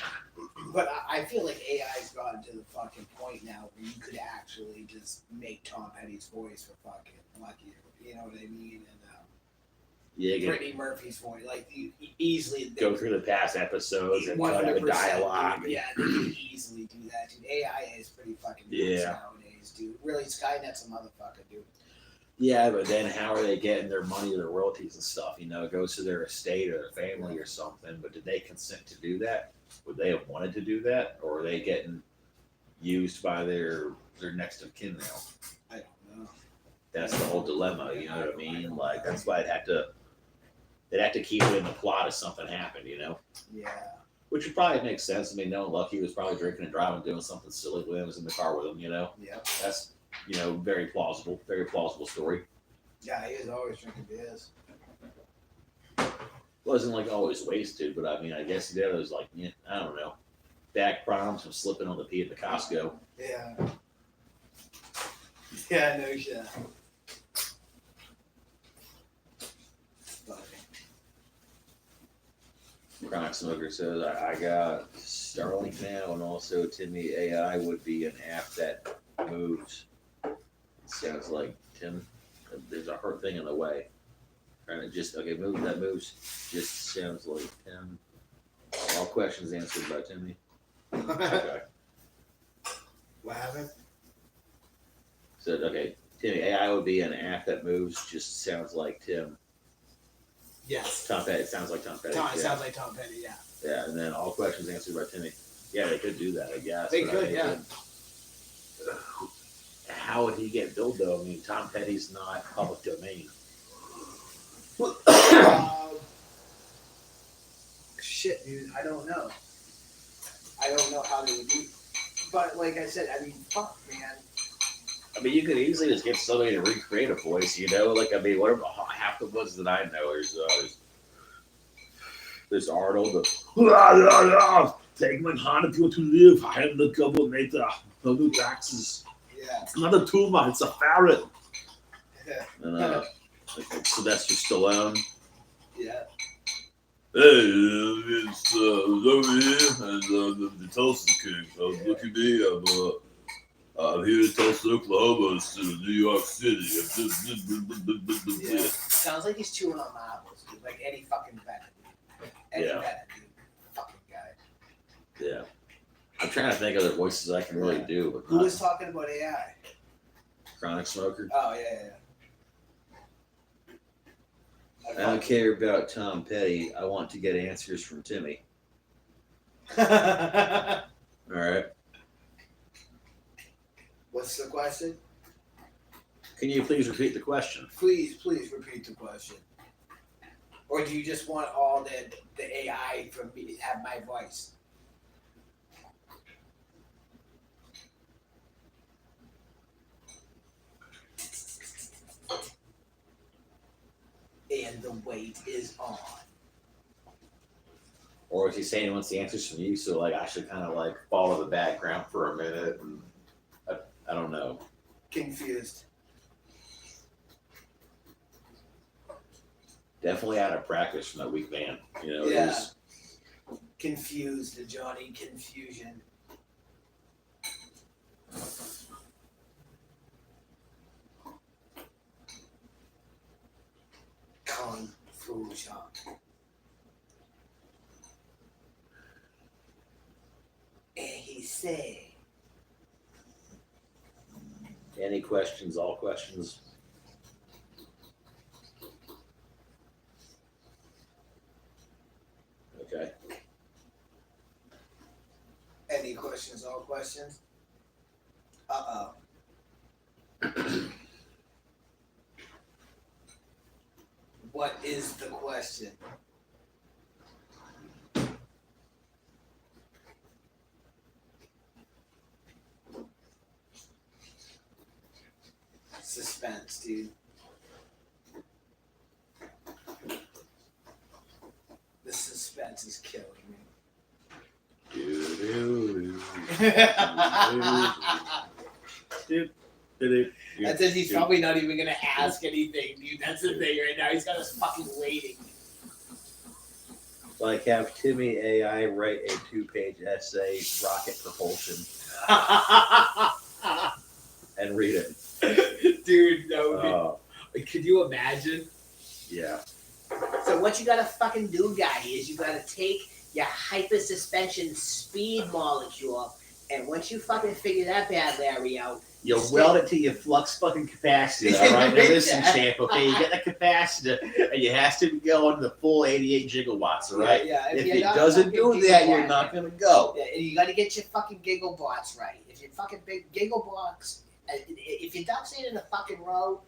But I feel like AI's gotten to the fucking point now where you could actually just make Tom Petty's voice for fucking Lucky. You know what I mean? And Yeah, Brittany Murphy's voice, like you easily go through the past episodes and cut out the 100%, dialogue. dude. Yeah, they can easily do that, dude. AI is pretty fucking nuts nowadays, dude. Really, Skynet's a motherfucker, dude. Yeah, but then how are they getting their money, their royalties and stuff? You know, it goes to their estate or their family or something. But did they consent to do that? Would they have wanted to do that, or are they getting used by their next of kin now? I don't know. That's the whole dilemma. You know what I mean? Like that's why they'd have to keep it in the plot if something happened. You know? Yeah. Which would probably make sense. I mean, knowing Lucky was probably drinking and driving, doing something silly when he was in the car with him. You know? Yeah. That's very plausible story. Yeah, he was always drinking beers. Wasn't like always wasted, but I mean, I guess the other was like, yeah, I don't know, back problems from slipping on the pee at the Costco. Yeah. Yeah, no shit. Chronic Smoker says, I got Starlink now, and also Timmy AI would be an app that moves. It sounds like Tim. There's a hurt thing in the way. Trying to just move that moves. Just sounds like Tim. All questions answered by Timmy. Okay. What happened? So Timmy, AI would be an app that moves. Just sounds like Tim. Yes. Tom Petty. It sounds like Tom Petty. Sounds like Tom Petty. Yeah. Yeah, and then all questions answered by Timmy. Yeah, they could do that, I guess. They could, yeah. How would he get billed though? I mean, Tom Petty's not public domain. Shit, dude. I don't know. I don't know how they would do. But like I said, I mean, fuck, man. I mean, you could easily just get somebody to recreate a voice, you know? Like, I mean, whatever, half the ones that I know, there's Arnold, take my hand to live, I am the government, no new taxes. Yeah. It's not a tumor, it's a ferret. Yeah. And, Sylvester Stallone. Yeah. Hey, it's over here, and the Tulsa King. Look at me, I'm here in Tulsa, Oklahoma, to New York City. Yeah. Sounds like he's chewing on marbles, dude. Like Eddie fucking Bennett. Eddie Bennett, dude. Fucking guy. Yeah. I'm trying to think of other voices I can really do. But who was talking about AI? Chronic Smoker. Oh, yeah. I don't care about Tom Petty. I want to get answers from Timmy. All right. What's the question? Can you please repeat the question? Please repeat the question. Or do you just want all the AI from me to have my voice? And the wait is on. Or is he saying he wants the answers from you, so like I should kind of like follow the background for a minute? And I don't know. Confused. Definitely out of practice from that weak man. You know. Yeah. Confused, Johnny. Confusion. Confusion. And say. Any questions? All questions? Okay. Any questions? All questions? Uh-oh. What is the question? Suspense, dude. The suspense is killing me. That's it. He's probably not even gonna ask anything, dude. That's the thing right now. He's got us fucking waiting. Like, have Timmy AI write a 2-page essay, rocket propulsion, and read it. Dude, no. Could you imagine? Yeah. So what you gotta fucking do, guy, is you gotta take your hypersuspension speed molecule, and once you fucking figure that bad Larry out, you weld it to your flux fucking capacitor, all right? Now listen, champ, okay? You get the capacitor, and it has to be going the full 88 gigawatts, all right? Yeah. If it doesn't do that, you're not going to go. Yeah, and you got to get your fucking gigawatts right. If your fucking big gigawatts, if your ducks ain't in a fucking row,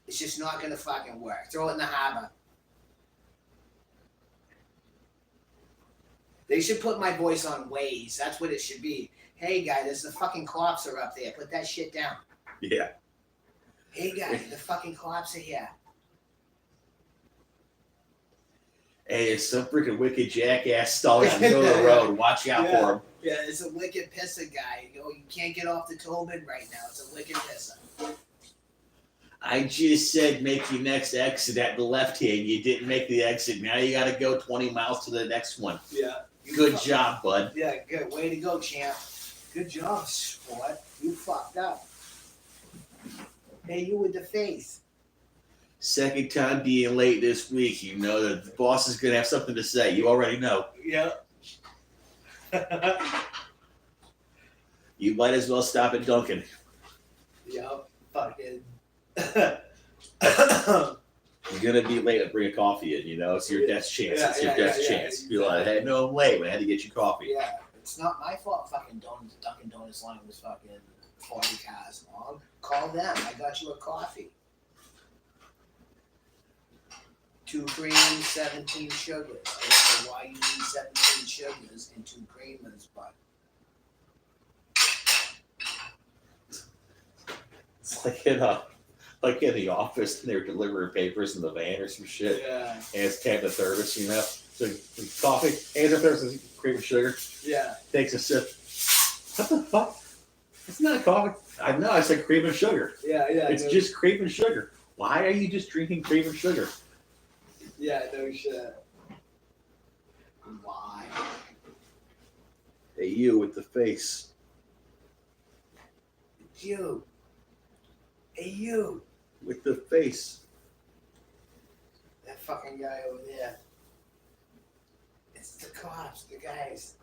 it's just not going to fucking work. Throw it in the harbor. They should put my voice on Waze. That's what it should be. Hey, guy, there's the fucking cops are up there. Put that shit down. Yeah. Hey, guy, the fucking cops are here. Hey, it's some freaking wicked jackass stalling on the middle of the road. Watch out for him. Yeah, it's a wicked pisser guy. You can't get off the Tobin right now. It's a wicked pisser. I just said make your next exit at the left hand. You didn't make the exit. Now you got to go 20 miles to the next one. Yeah. Good job, bud. Yeah, good. Way to go, champ. Good job, sport. You fucked up. Hey, you with the face. Second time being late this week. You know that the boss is going to have something to say. You already know. Yeah. You might as well stop at Dunkin'. Yep. Fucking. You're going to be late to bring a coffee in, you know? It's your best chance. It's your best chance. Be like, hey, no, I'm late. I had to get you coffee. Yeah. It's not my fault fucking Dunkin' Donuts line was fucking 40 cars long. Call them. I got you a coffee. 2 creams, 17 sugars. I don't know why you need 17 sugars and 2 creamers, but It's like in the office, and they're delivering papers in the van or some shit. yeah. And it's kind of service, you know? So coffee, hands up there, some cream and sugar. Yeah. Takes a sip. What the fuck? It's not coffee. I know, I said cream and sugar. Yeah. It's just cream and sugar. Why are you just drinking cream and sugar? Yeah, no shit. Why? Hey, you with the face. You. Hey, you. With the face. That fucking guy over there. It's the cops, the guys.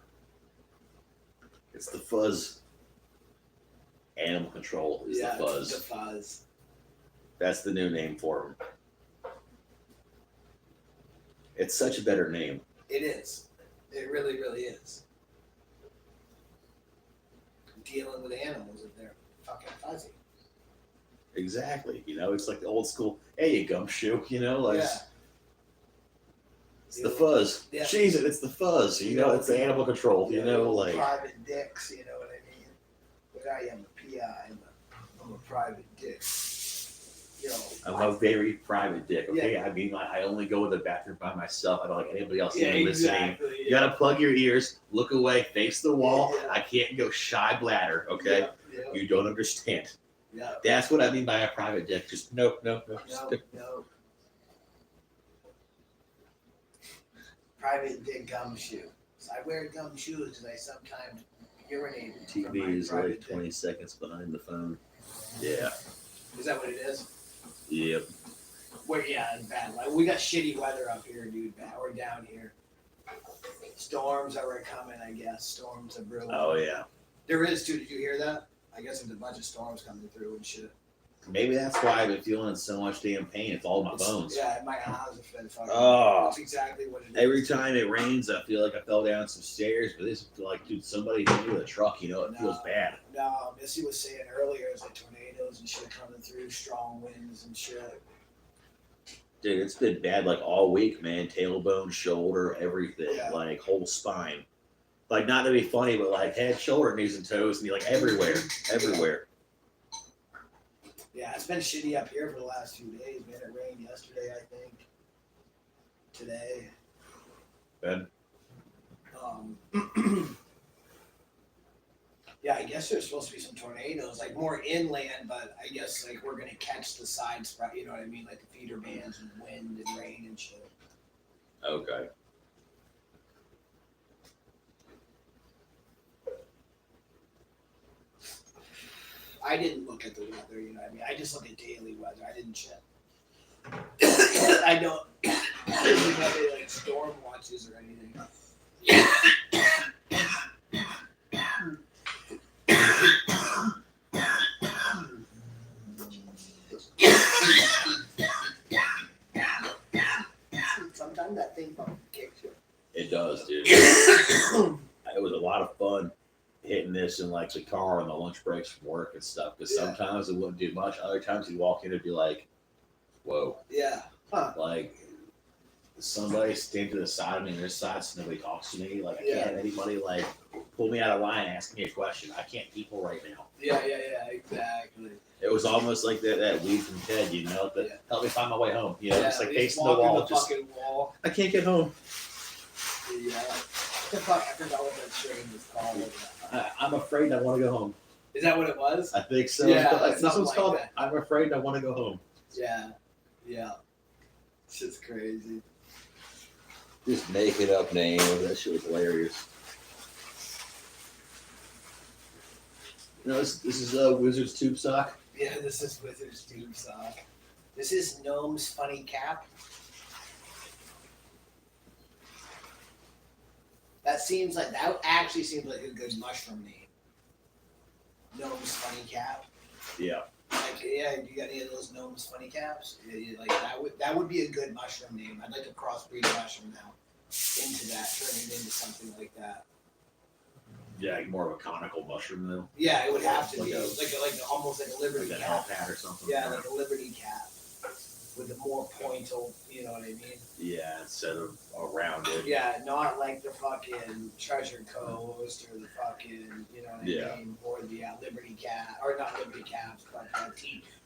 It's the fuzz. Animal control is the fuzz. The fuzz. That's the new name for him. It's such a better name. It is. It really, really is. Dealing with animals if they're fucking fuzzy. Exactly. You know, it's like the old school, hey, you gumshoe, you know, like it's the fuzz. Yeah. Jeez, it's the fuzz, you know, it's the animal control, you know, like private dicks, you know what I mean? But I am a PI, I'm a private dick. Yo, I'm a very private dick, okay? Yeah. I mean, I only go to the bathroom by myself. I don't like anybody else listening. Exactly, You gotta plug your ears, look away, face the wall. Yeah. I can't go shy bladder, okay? Yeah. You don't understand. Yeah. That's what I mean by a private dick. Just no. No. Private dick gumshoe. So I wear gumshoes because I sometimes urinate. TV is like 20 seconds behind the phone. Yeah. Is that what it is? Yep. It's bad. Like, we got shitty weather up here, dude. Or down here. Storms are coming, I guess. Storms are brewing. Oh, yeah. There is too. Did you hear that? I guess there's a bunch of storms coming through and shit. Maybe that's why I've been feeling so much damn pain. It's all my bones. Yeah, my eyes have been fucking. Oh. That's exactly what it is. Every time it rains, I feel like I fell down some stairs. But this, like, dude, somebody hit me with a truck. You know, it feels bad. No, Missy was saying earlier, it's like tornadoes and shit coming through, strong winds and shit. Dude, it's been bad like all week, man. Tailbone, shoulder, everything, Yeah. like whole spine. Like, not to be funny, but like head, shoulder, knees, and toes, and like everywhere, everywhere. Yeah, it's been shitty up here for the last few days, man. It rained yesterday, I think. Today. Ben, Yeah, I guess there's supposed to be some tornadoes, like more inland, but I guess like we're gonna catch the side sprout. You know what I mean, like the feeder bands and wind and rain and shit. okay. I didn't look at the weather, you know what I mean? I just look at daily weather. I didn't check. I don't have any like storm watches or anything. Sometimes that thing fucking kicks you. It does, dude. It was a lot of fun hitting this in like the car on the lunch breaks from work and stuff. Because sometimes it wouldn't do much. Other times you'd walk in and be like, "Whoa!" Yeah. Huh. Like somebody stand to the side of me on this side so nobody talks to me. Like I can't have anybody like pull me out of line and ask me a question. I can't people right now. Yeah, exactly. It was almost like that weed from Ted, you know, that help me find my way home. You know, just like facing the wall. Just fucking wall. I can't get home. Yeah. I forgot what that train was called. I'm afraid I want to go home. Is that what it was? I think so. Yeah, this one's like called that. I'm Afraid I Want to Go Home. Yeah. Shit's crazy. Just make it up name. That shit was hilarious. You know, this is Wizard's Tube Sock. Yeah, this is Wizard's Tube Sock. This is Gnome's Funny Cap. That actually seems like a good mushroom name. Gnome's Funny Cap. Yeah. Like, yeah, you got any of those Gnome's Funny Caps? Like that would be a good mushroom name. I'd like to crossbreed a mushroom now into that, turn it into something like that. Yeah, like more of a conical mushroom though. Yeah, it would have to Like be like almost like a Liberty like cap. hat or something. Yeah, like a Liberty cap with the more pointed, you know what I mean? Yeah, instead of a rounded. Yeah, not like the fucking Treasure Coast or the fucking, you know what I mean? Or the Liberty cap, or not Liberty caps, but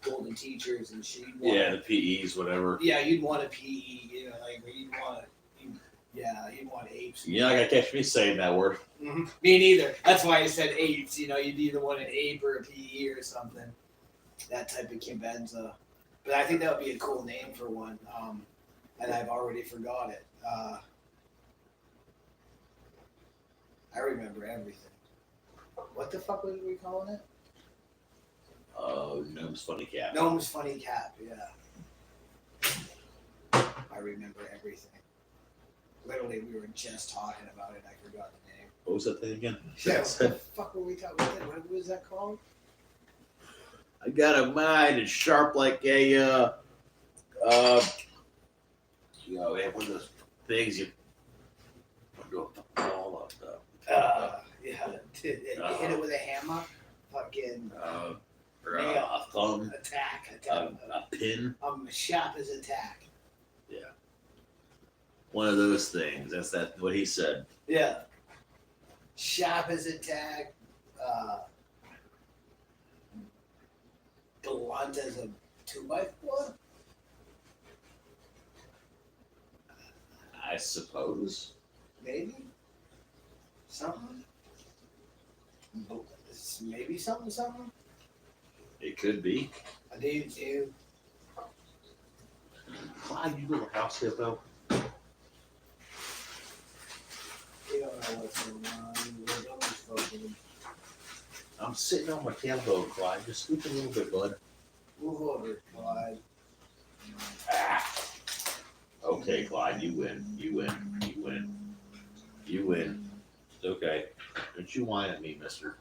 Golden Teachers and shit. Yeah, the PEs, whatever. Yeah, you'd want a PE, you know, like you'd want apes. You're not gonna catch me saying that word. Mm-hmm. Me neither. That's why I said apes. You know, you'd either want an ape or a PE or something. That type of Kimbenza. But I think that would be a cool name for one. And I've already forgot it. I remember everything. What the fuck was we calling it? Gnome's Funny Cap. Gnome's Funny Cap, yeah. I remember everything. Literally, we were just talking about it. I forgot the name. What was that thing again? Yeah, what the fuck were we talking about? What was that called? I got a mind as sharp like a you know, one of those things you do a ball of stuff. Hit it with a hammer. Fucking or a thumb. Attack. A pin. Sharp as attack. Yeah. One of those things. That's what he said. Yeah. Sharp as attack. Blunt as a 2x4? I suppose. Maybe? Something? Maybe something? It could be. I need to. Clyde, you little house hippo. You don't know what's going on. We're always fucking. I'm sitting on my tailbone, Clyde. Just scoop a little bit, bud. Move over, Clyde. Ah. Okay, Clyde, you win. You win. You win. You win. It's okay. Don't you whine at me, mister.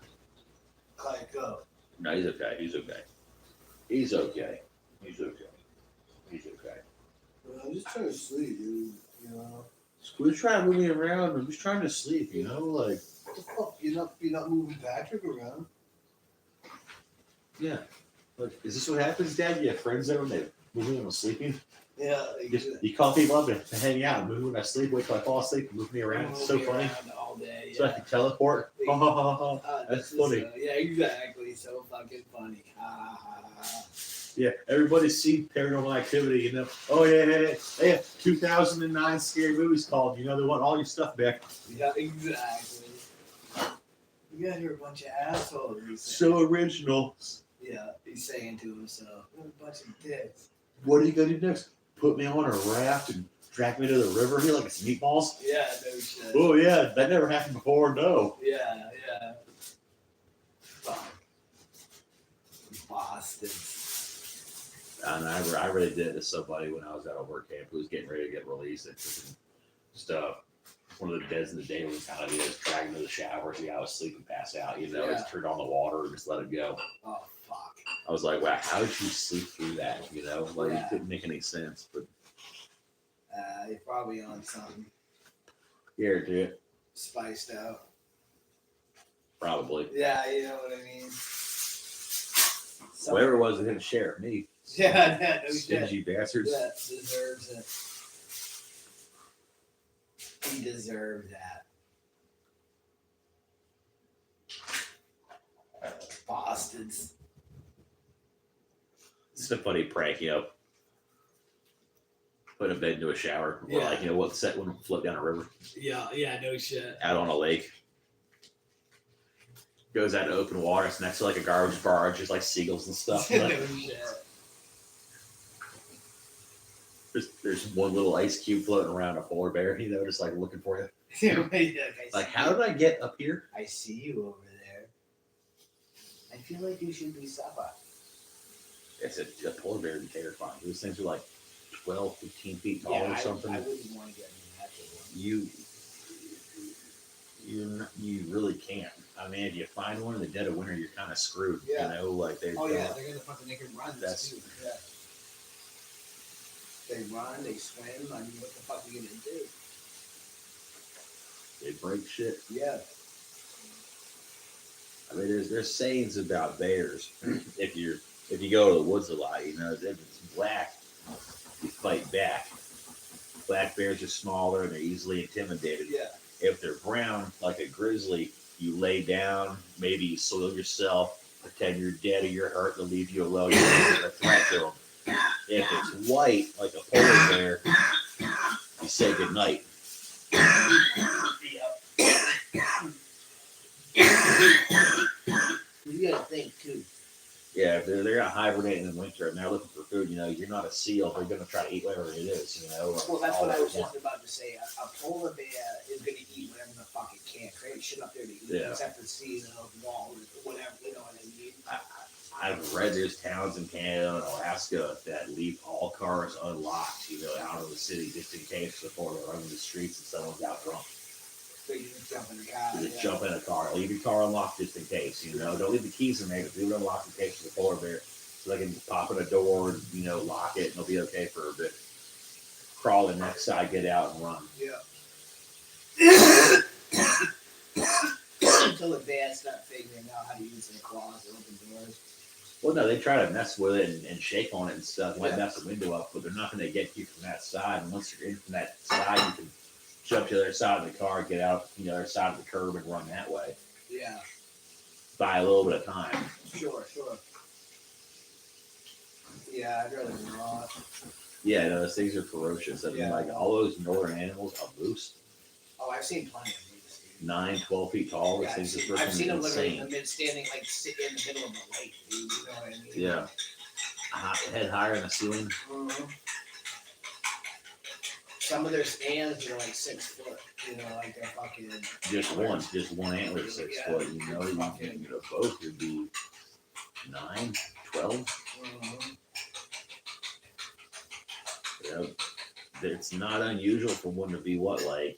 Like, go. No, he's okay. He's okay. He's okay. He's okay. He's okay. I'm just trying to sleep, dude. You know. We're trying to move me around. I'm just trying to sleep. You know, like. What the fuck? You're not moving Patrick around. Yeah. Look, is this what happens, Dad? You have friends over and they move me when I'm sleeping? Yeah. You call people up to hang out, move me when I sleep, wait till I fall asleep, and move me around. It's so Move me funny. around all day. So I can teleport. Ha ha ha ha. That's This is, funny. yeah, exactly. So fucking funny. Yeah, everybody's seen Paranormal Activity, you know. Oh yeah, they have 2009 scary movies called. You know, they want all your stuff back. Yeah, exactly. You guys are a bunch of assholes. So original. Yeah, he's saying to himself, What a bunch of dicks. What are you gonna do next? Put me on a raft and drag me to the river here like it's meatballs? yeah, no shit. Oh yeah, that never happened before. No. Yeah. Fuck. Bastards. And I really did to somebody when I was at a work camp who was getting ready to get released. It took just one of the deads in the day was kind of just dragging to the shower. The guy was sleeping, passed out. You know, Yeah. just turned on the water and just let it go. Oh, fuck. I was like, wow, how did you sleep through that? You know, like Yeah. it didn't make any sense. But You're probably on something here, dude, spiced out. probably. Yeah, you know what I mean? Whoever it was that didn't share it, me. Yeah, no shit. Stingy bastards. That deserves it. He deserved that. Bastards. It's a funny prank, you know. Put a bed into a shower. Or Yeah. like, you know, what set wouldn't float down a river Yeah, no shit. out on a lake. Goes out to open water. It's next to like a garbage barge, just like seagulls and stuff. No Like, shit. there's one little ice cube floating around a polar bear, you know, just like looking for you. Like, how did I get up here? I see you over there. I feel like you should be supper. It's a polar bear would be terrifying. Those things are like 12, 15 feet tall Yeah, or something. I wouldn't want to get in that one. You really can't. I mean, if you find one in the dead of winter, you're kind of screwed. Yeah. You know, like Oh yeah, they're gonna fucking make it run. That's- Too. Yeah. They run, they swim. I mean, what the fuck are you gonna do? they break shit. Yeah. I mean, there's sayings about bears. if you go to the woods a lot, you know, if it's black, you fight back. Black bears are smaller and they're easily intimidated. Yeah. If they're brown, like a grizzly, you lay down, maybe you soil yourself, pretend you're dead or you're hurt, they'll leave you alone. You're not a threat to them. If it's white, like a polar bear, you say goodnight. You gotta think too. Yeah, if they're gonna hibernate in the winter and they're looking for food, you know, you're not a seal. They're gonna try to eat whatever it is, you know. Well, that's all what I they was want. just about to say. A polar bear is gonna eat whatever the fuck it can. There's shit up there to eat, Yeah. except for seasonal walrus or whatever. You know what I mean? I've read there's towns in Canada and Alaska that leave all cars unlocked, you know, out of the city just in case before they're running the streets and someone's out drunk. So you just jump in the car. You just yeah. jump in a car, leave your car unlocked just in case, you know. Don't leave the keys in there, but do it unlocked in case of the polar bear. So they can pop in a door, you know, lock it, and they'll be okay for a bit. Crawl the next side, get out, and run. Yeah. Until the bears start figuring out how to use their claws to open doors. Well, no, they try to mess with it and shake on it and stuff, might Yeah. mess the window up, but they're not going to get you from that side. And once you're in from that side, you can jump to the other side of the car, get out from the other side of the curb, and run that way. Yeah. Buy a little bit of time. Sure. Yeah, I'd rather not. Yeah, no, those things are ferocious. I mean, Yeah. like all those northern animals, a moose, Oh, I've seen plenty of moose, dude. 9, 12 feet tall. Yeah, Those things are I've seen them freaking literally in insane. the mid, standing like in the middle of the lake, dude. You know what I mean? Yeah. Head higher in the ceiling. Mhm. Some of their stands are like 6 foot. You know, like they're fucking. Just one antler is 6 Yeah. foot. You know, you know, both would be 9, 12. Mhm. You know, it's not unusual for one to be what, like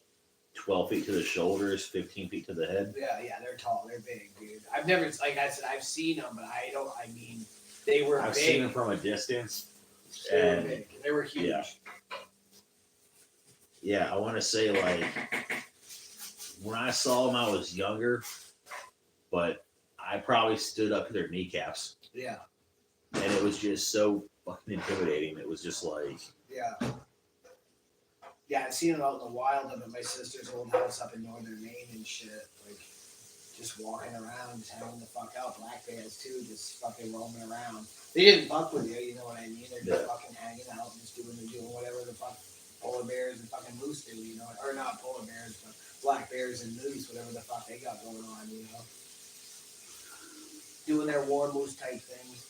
12 feet to the shoulders, 15 feet to the head. Yeah, they're tall. They're big, dude. I've never, like I said, I've seen them, but I mean, they were I've big. seen them from a distance. They were And big. They were huge. yeah, I want to say, like, when I saw them, I was younger, but I probably stood up to their kneecaps. Yeah. And it was just so fucking intimidating. It was just like, Yeah. Yeah, I've seen it out in the wild up at my sister's old house up in northern Maine and shit. Like, just walking around, just hanging the fuck out. Black bears, too, just fucking roaming around. They didn't fuck with you, you know what I mean? They're just fucking hanging out and just doing whatever the fuck polar bears and fucking moose do, you know? Or not polar bears, but black bears and moose, whatever the fuck they got going on, you know? Doing their war moose type things.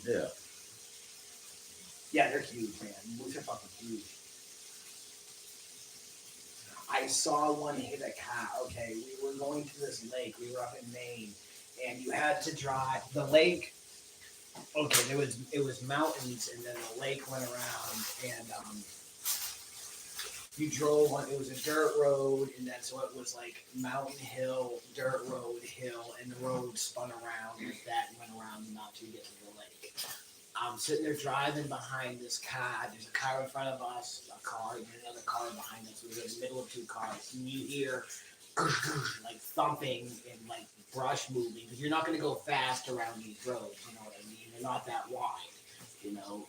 yeah. Yeah, they're huge, man. Moose are fucking huge. I saw one hit a cat. Okay, we were going to this lake. We were up in Maine, and you had to drive the lake. Okay, it was mountains, and then the lake went around, and you drove on. It was a dirt road, and then so it was like mountain hill, dirt road, hill, and the road spun around like that and went around the mountain to get to the lake. I'm sitting there driving behind this car. There's a car in front of us, a car, and another car behind us. We were in the middle of two cars. And you hear like thumping and like brush moving because you're not going to go fast around these roads. You know what I mean? They're not that wide, you know.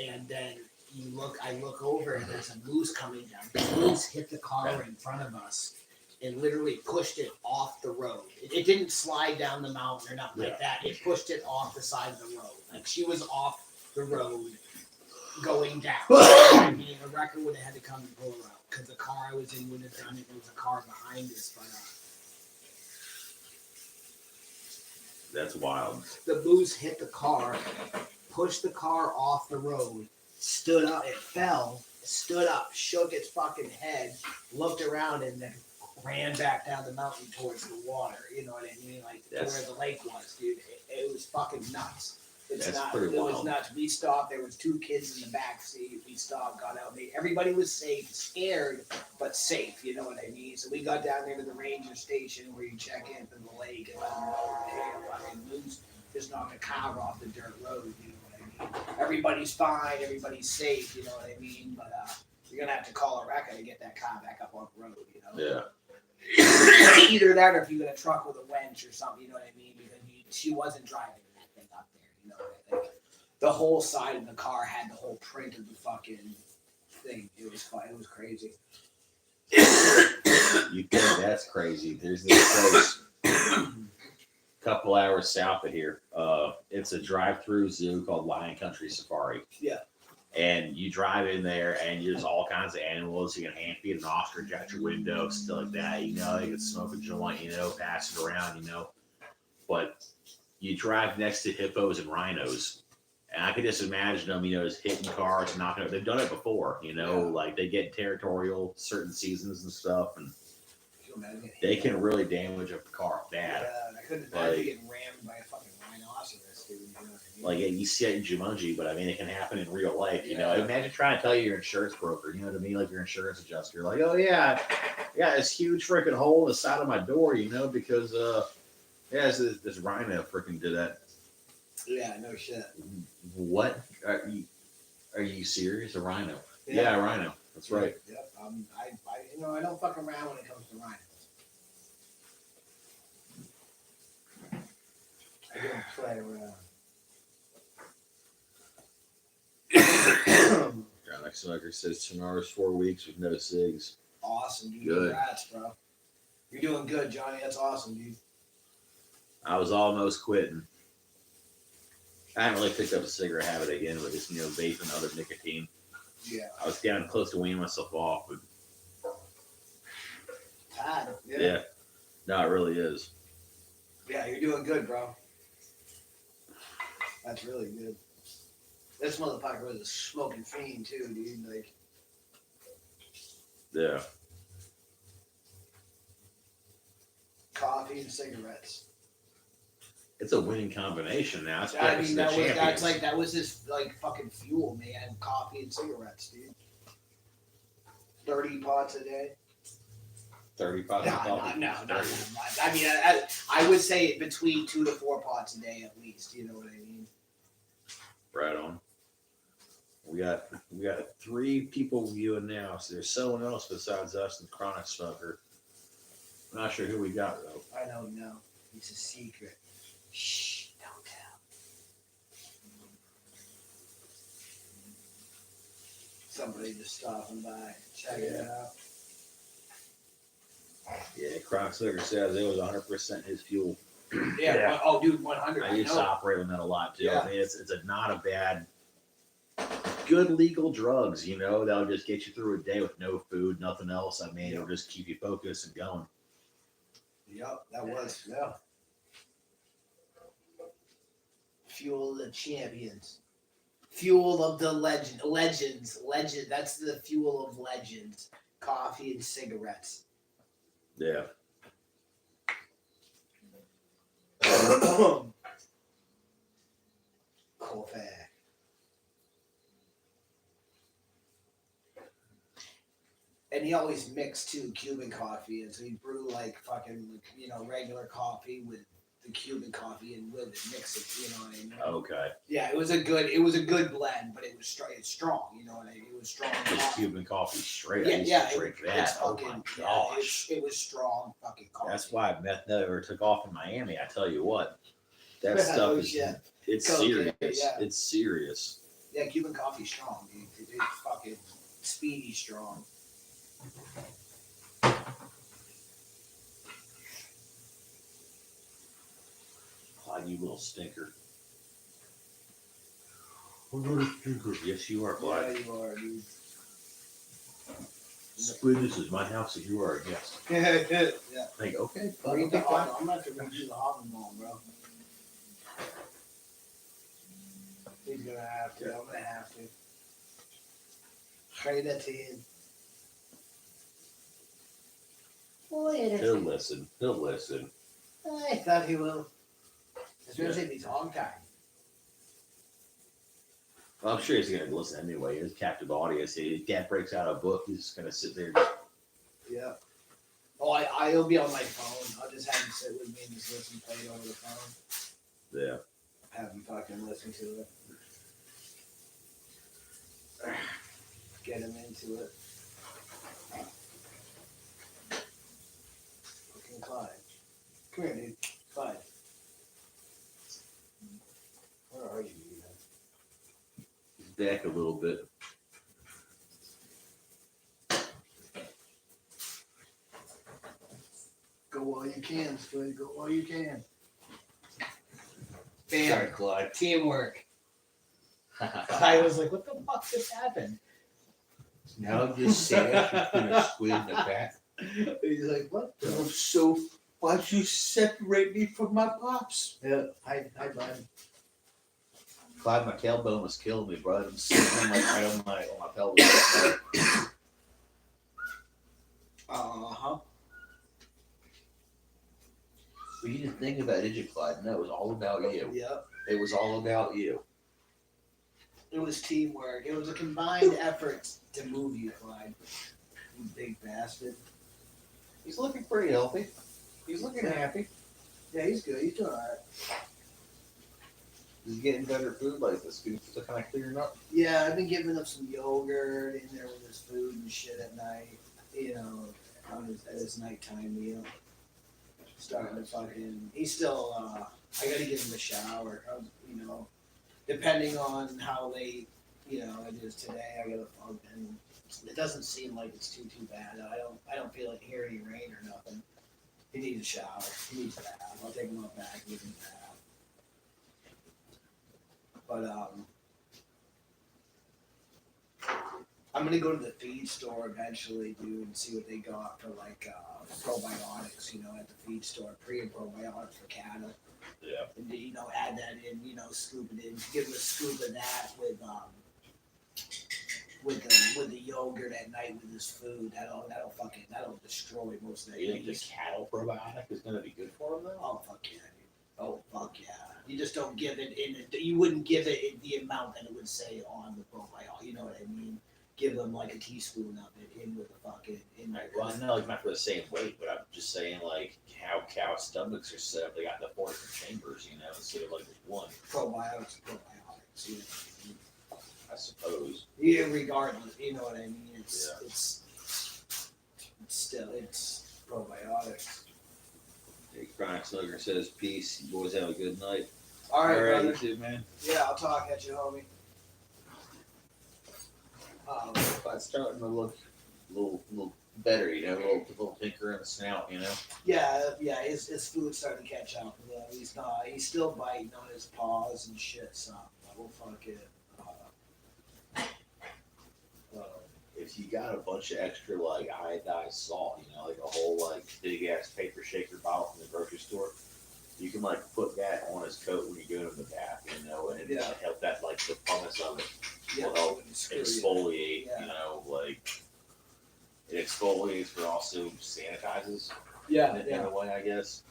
And then I look over and there's a moose coming down. The moose hit the car in front of us and literally pushed it off the road. It didn't slide down the mountain or nothing like that. It pushed it off the side of the road. Like she was off the road going down. I mean, a wrecker would have had to come and pull her out because the car I was in would have done it. There was a car behind us, but That's wild. the moose hit the car, pushed the car off the road, stood up, it fell, stood up, shook its fucking head, looked around, and then ran back down the mountain towards the water. You know what I mean? Like to where the lake was, dude. It was fucking nuts. It was nuts. We stopped. There was two kids in the back seat. We stopped, got out. Everybody was safe, scared, but safe. You know what I mean? So we got down there to the ranger station where you check in from the lake and let them know, hey, a fucking moose just knocked a car off the dirt road. You know what I mean? Everybody's fine. Everybody's safe. You know what I mean? But you're gonna have to call a wrecker to get that car back up on the road. You know? Yeah. Either that, or if you got a truck with a winch or something. You know what I mean? Because she wasn't driving that thing up there. You know, like the whole side of the car had the whole print of the fucking thing. It was fun. It was crazy. You think that's crazy? There's this place, couple hours south of here. It's a drive-through zoo called Lion Country Safari. Yeah. And you drive in there, and there's all kinds of animals. You can hand feed an ostrich out your window, stuff like that. You know, you can smoke a joint. You know, pass it around. You know, but you drive next to hippos and rhinos, and I could just imagine them. You know, just hitting cars and knocking. They've done it before. You know, like they get territorial certain seasons and stuff, and they can really damage a car bad. Yeah, I couldn't imagine getting rammed by a fucking rhinoceros, dude. You know what I mean? Like you see it in Jumanji, but I mean it can happen in real life. You know, imagine trying to tell your insurance broker. You know what I mean? Like your insurance adjuster. You're like, oh yeah, this huge freaking hole in the side of my door. You know, because this rhino freaking did that. Yeah, no shit. What are you serious? A rhino? Yeah, a rhino. That's right. Yep. I don't fuck around when it comes to rhinos. I don't play around. Chronic Smoker says tomorrow's 4 weeks with no cigs. Awesome, dude. Good. Congrats, bro. You're doing good, Johnny. That's awesome, dude. I was almost quitting. I haven't really picked up a cigarette habit again, but just, you know, vape and other nicotine. Yeah. I was getting close to weaning myself off, but yeah. No, it really is. Yeah, you're doing good, bro. That's really good. This motherfucker was a smoking fiend too, dude. Like, yeah. Coffee and cigarettes. It's a winning combination now. It's I mean, that was his like fucking fuel, man. Coffee and cigarettes, dude. 30 pots a day. 30 pots No, of coffee. not that much. I mean, I would say between 2 to 4 pots a day at least. You know what I mean? Right on. We got 3 people viewing now, so there's someone else besides us and Chronic Smoker. I'm not sure who we got though. I don't know. It's a secret. Shh, don't tell. Somebody just stopping by, checking it out. Yeah, Chronic Smoker says it was 100% his fuel. Yeah. Oh, dude, 100. I used to operate on that a lot too. Yeah. I mean, it's not a bad, good legal drugs. You know, that'll just get you through a day with no food, nothing else. I mean, it'll just keep you focused and going. Yep, that was, yeah. Fuel of the champions. Fuel of the legends. That's the fuel of legends. Coffee and cigarettes. Yeah. Coffee. And he always mixed too Cuban coffee, and so he brew like fucking regular coffee with the Cuban coffee and with it, mix it. You know what I mean? Okay. Yeah, it was a good blend, but it was strong. It's strong. You know what I mean? It was strong. Just Cuban coffee straight. Yeah, I used yeah. to drink It's that. Oh fucking, my yeah, gosh. it was strong fucking coffee. That's why meth never took off in Miami. I tell you what, that stuff Oh, is shit. it's Cocaine, serious. yeah. It's serious. Yeah, Cuban coffee's strong, dude. It's fucking speedy strong. Clyde, you little stinker. I'm not a stinker. Yes, you are, Clyde. Yeah, you are, dude. This is my house, and you are a guest. Yeah. Like, okay, Read okay, the fine. I'm gonna have to read you the Hobble bro. He's gonna have to. I'm gonna have to. Trade that to him. He'll listen. He'll listen. I thought he will. Especially if he's hog tied. Well, I'm sure he's going to listen anyway. His captive audience. If Dad breaks out a book, he's just going to sit there. Yeah. Oh, I'll be on my phone. I'll just have him sit with me and just listen, play it over the phone. Yeah. Have him fucking listen to it. Get him into it. Fucking Clyde. Come here, dude. Clyde. Where are you, man? He's back a little bit. Go while you can, Squid. Go while you can. Sorry, Bam. Clyde. Teamwork. I was like, what the fuck just happened? Now I'm just saying she's gonna squid in the back. He's like, what the? So why'd you separate me from my pops? Yeah, hi, bud. Clyde, my tailbone was killing me, bro. I'm sitting like right on my pelvis. Uh-huh. But you didn't think about it, did you, Clyde? No, it was all about you. Yep. It was all about you. It was teamwork. It was a combined effort to move you, Clyde. You big bastard. He's looking pretty healthy. He's looking happy. Yeah, he's good. He's doing alright. He's getting better food, like the scoops are kind of clearing up. Yeah, I've been giving him some yogurt in there with his food and shit at night. You know, at his nighttime meal. Starting to fucking. He's still. I gotta give him a shower. You know, depending on how late it is today. I gotta fucking. It doesn't seem like it's too bad. I don't feel like hearing any rain or nothing. He needs a shower. He needs a bath. I'll take him out back, give him a bath. But I'm gonna go to the feed store eventually, dude, and see what they got for like probiotics. At the feed store, pre and probiotics for cattle. Yeah. And add that in. Scoop it in. Give him a scoop of that with the yogurt at night with his food. That'll destroy most of that. You think the cattle probiotic is going to be good for him, though? Oh fuck yeah, dude. Oh fuck yeah. You just don't give it you wouldn't give it in the amount that it would say on the probiotic. You know what I mean? give them like a teaspoon of it in with the fucking. Well, I know like not for the same weight, but I'm just saying like how cow stomachs are set up. They got the 4 different chambers, instead of like just one. Probiotics. You know. I suppose. Yeah, regardless, you know what I mean. It's probiotics. Hey, Chronic Snugger says peace. You boys have a good night. All right, brother. you too, man. Yeah, I'll talk at you, homie. It's starting to look a little better, a little pinker in the snout, Yeah, his food's starting to catch up. He's still biting on his paws and shit. So we'll fucking. If you got a bunch of extra like iodized salt, like a whole like big ass paper shaker bottle from the grocery store, you can like put that on his coat when you go into the bath, and it'll help that like the fungus of it will help exfoliate, like it exfoliates but also sanitizes. Yeah, in a way, I guess.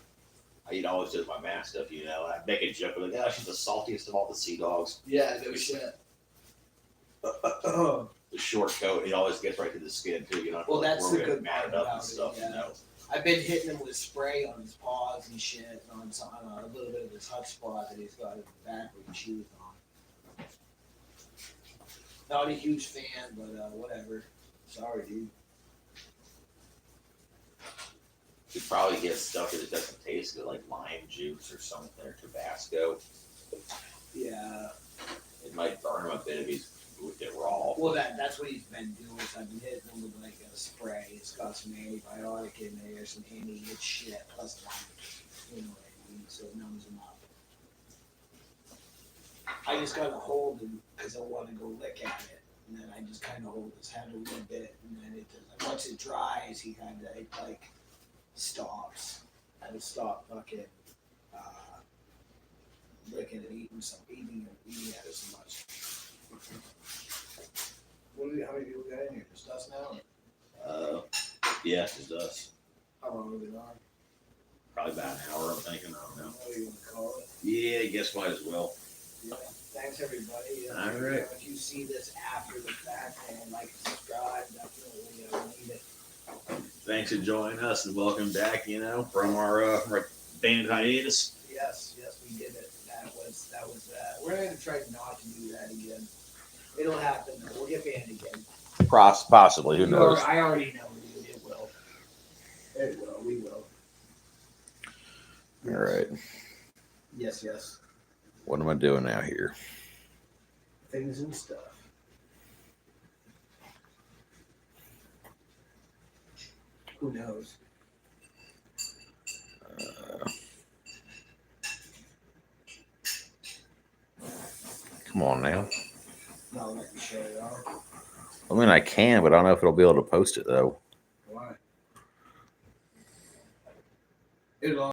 I always do my mask stuff, I make a joke like, she's the saltiest of all the sea dogs. Yeah, no shit. The short coat, it always gets right to the skin too. Well, that's the good part part up and about stuff. it. Yeah. I've been hitting him with spray on his paws and shit, on a little bit of his hot spot that he's got in the back where he chews on. Not a huge fan, but whatever. Sorry, dude. You probably get stuff that doesn't taste good, like lime juice or something, or Tabasco. Yeah. It might burn him a bit if he's with it raw. Well, that's what he's been doing. So I've been hitting him with like a spray. It's got some antibiotic in there, some anti-itch shit, plus lime. You know what I mean? So it numbs him up. I just gotta hold him because I want to go lick at it, and then I just kind of hold his head a little bit, and then it does. Once it dries, he kind of like stops. And stop fucking licking and eating at it so much. How many people got in here? Just us now? Yeah, it's just us. How long have we been on? Probably about an hour, I'm thinking. I don't know. What do you want to call it? Yeah, I guess might as well. Yeah. Thanks, everybody. All right. If you see this after the fact, and like, subscribe, definitely need it. Thanks for joining us and welcome back, from our band hiatus. Yes, we did it. That was we're gonna try not to do that again. It'll happen. We'll get banned again. Possibly, who knows? I already know, dude. It will. We will. All right. Yes. What am I doing now here? Things and stuff. Who knows? Come on now. Not let me shut it off. I mean, I can, but I don't know if it'll be able to post it though. Why? It'll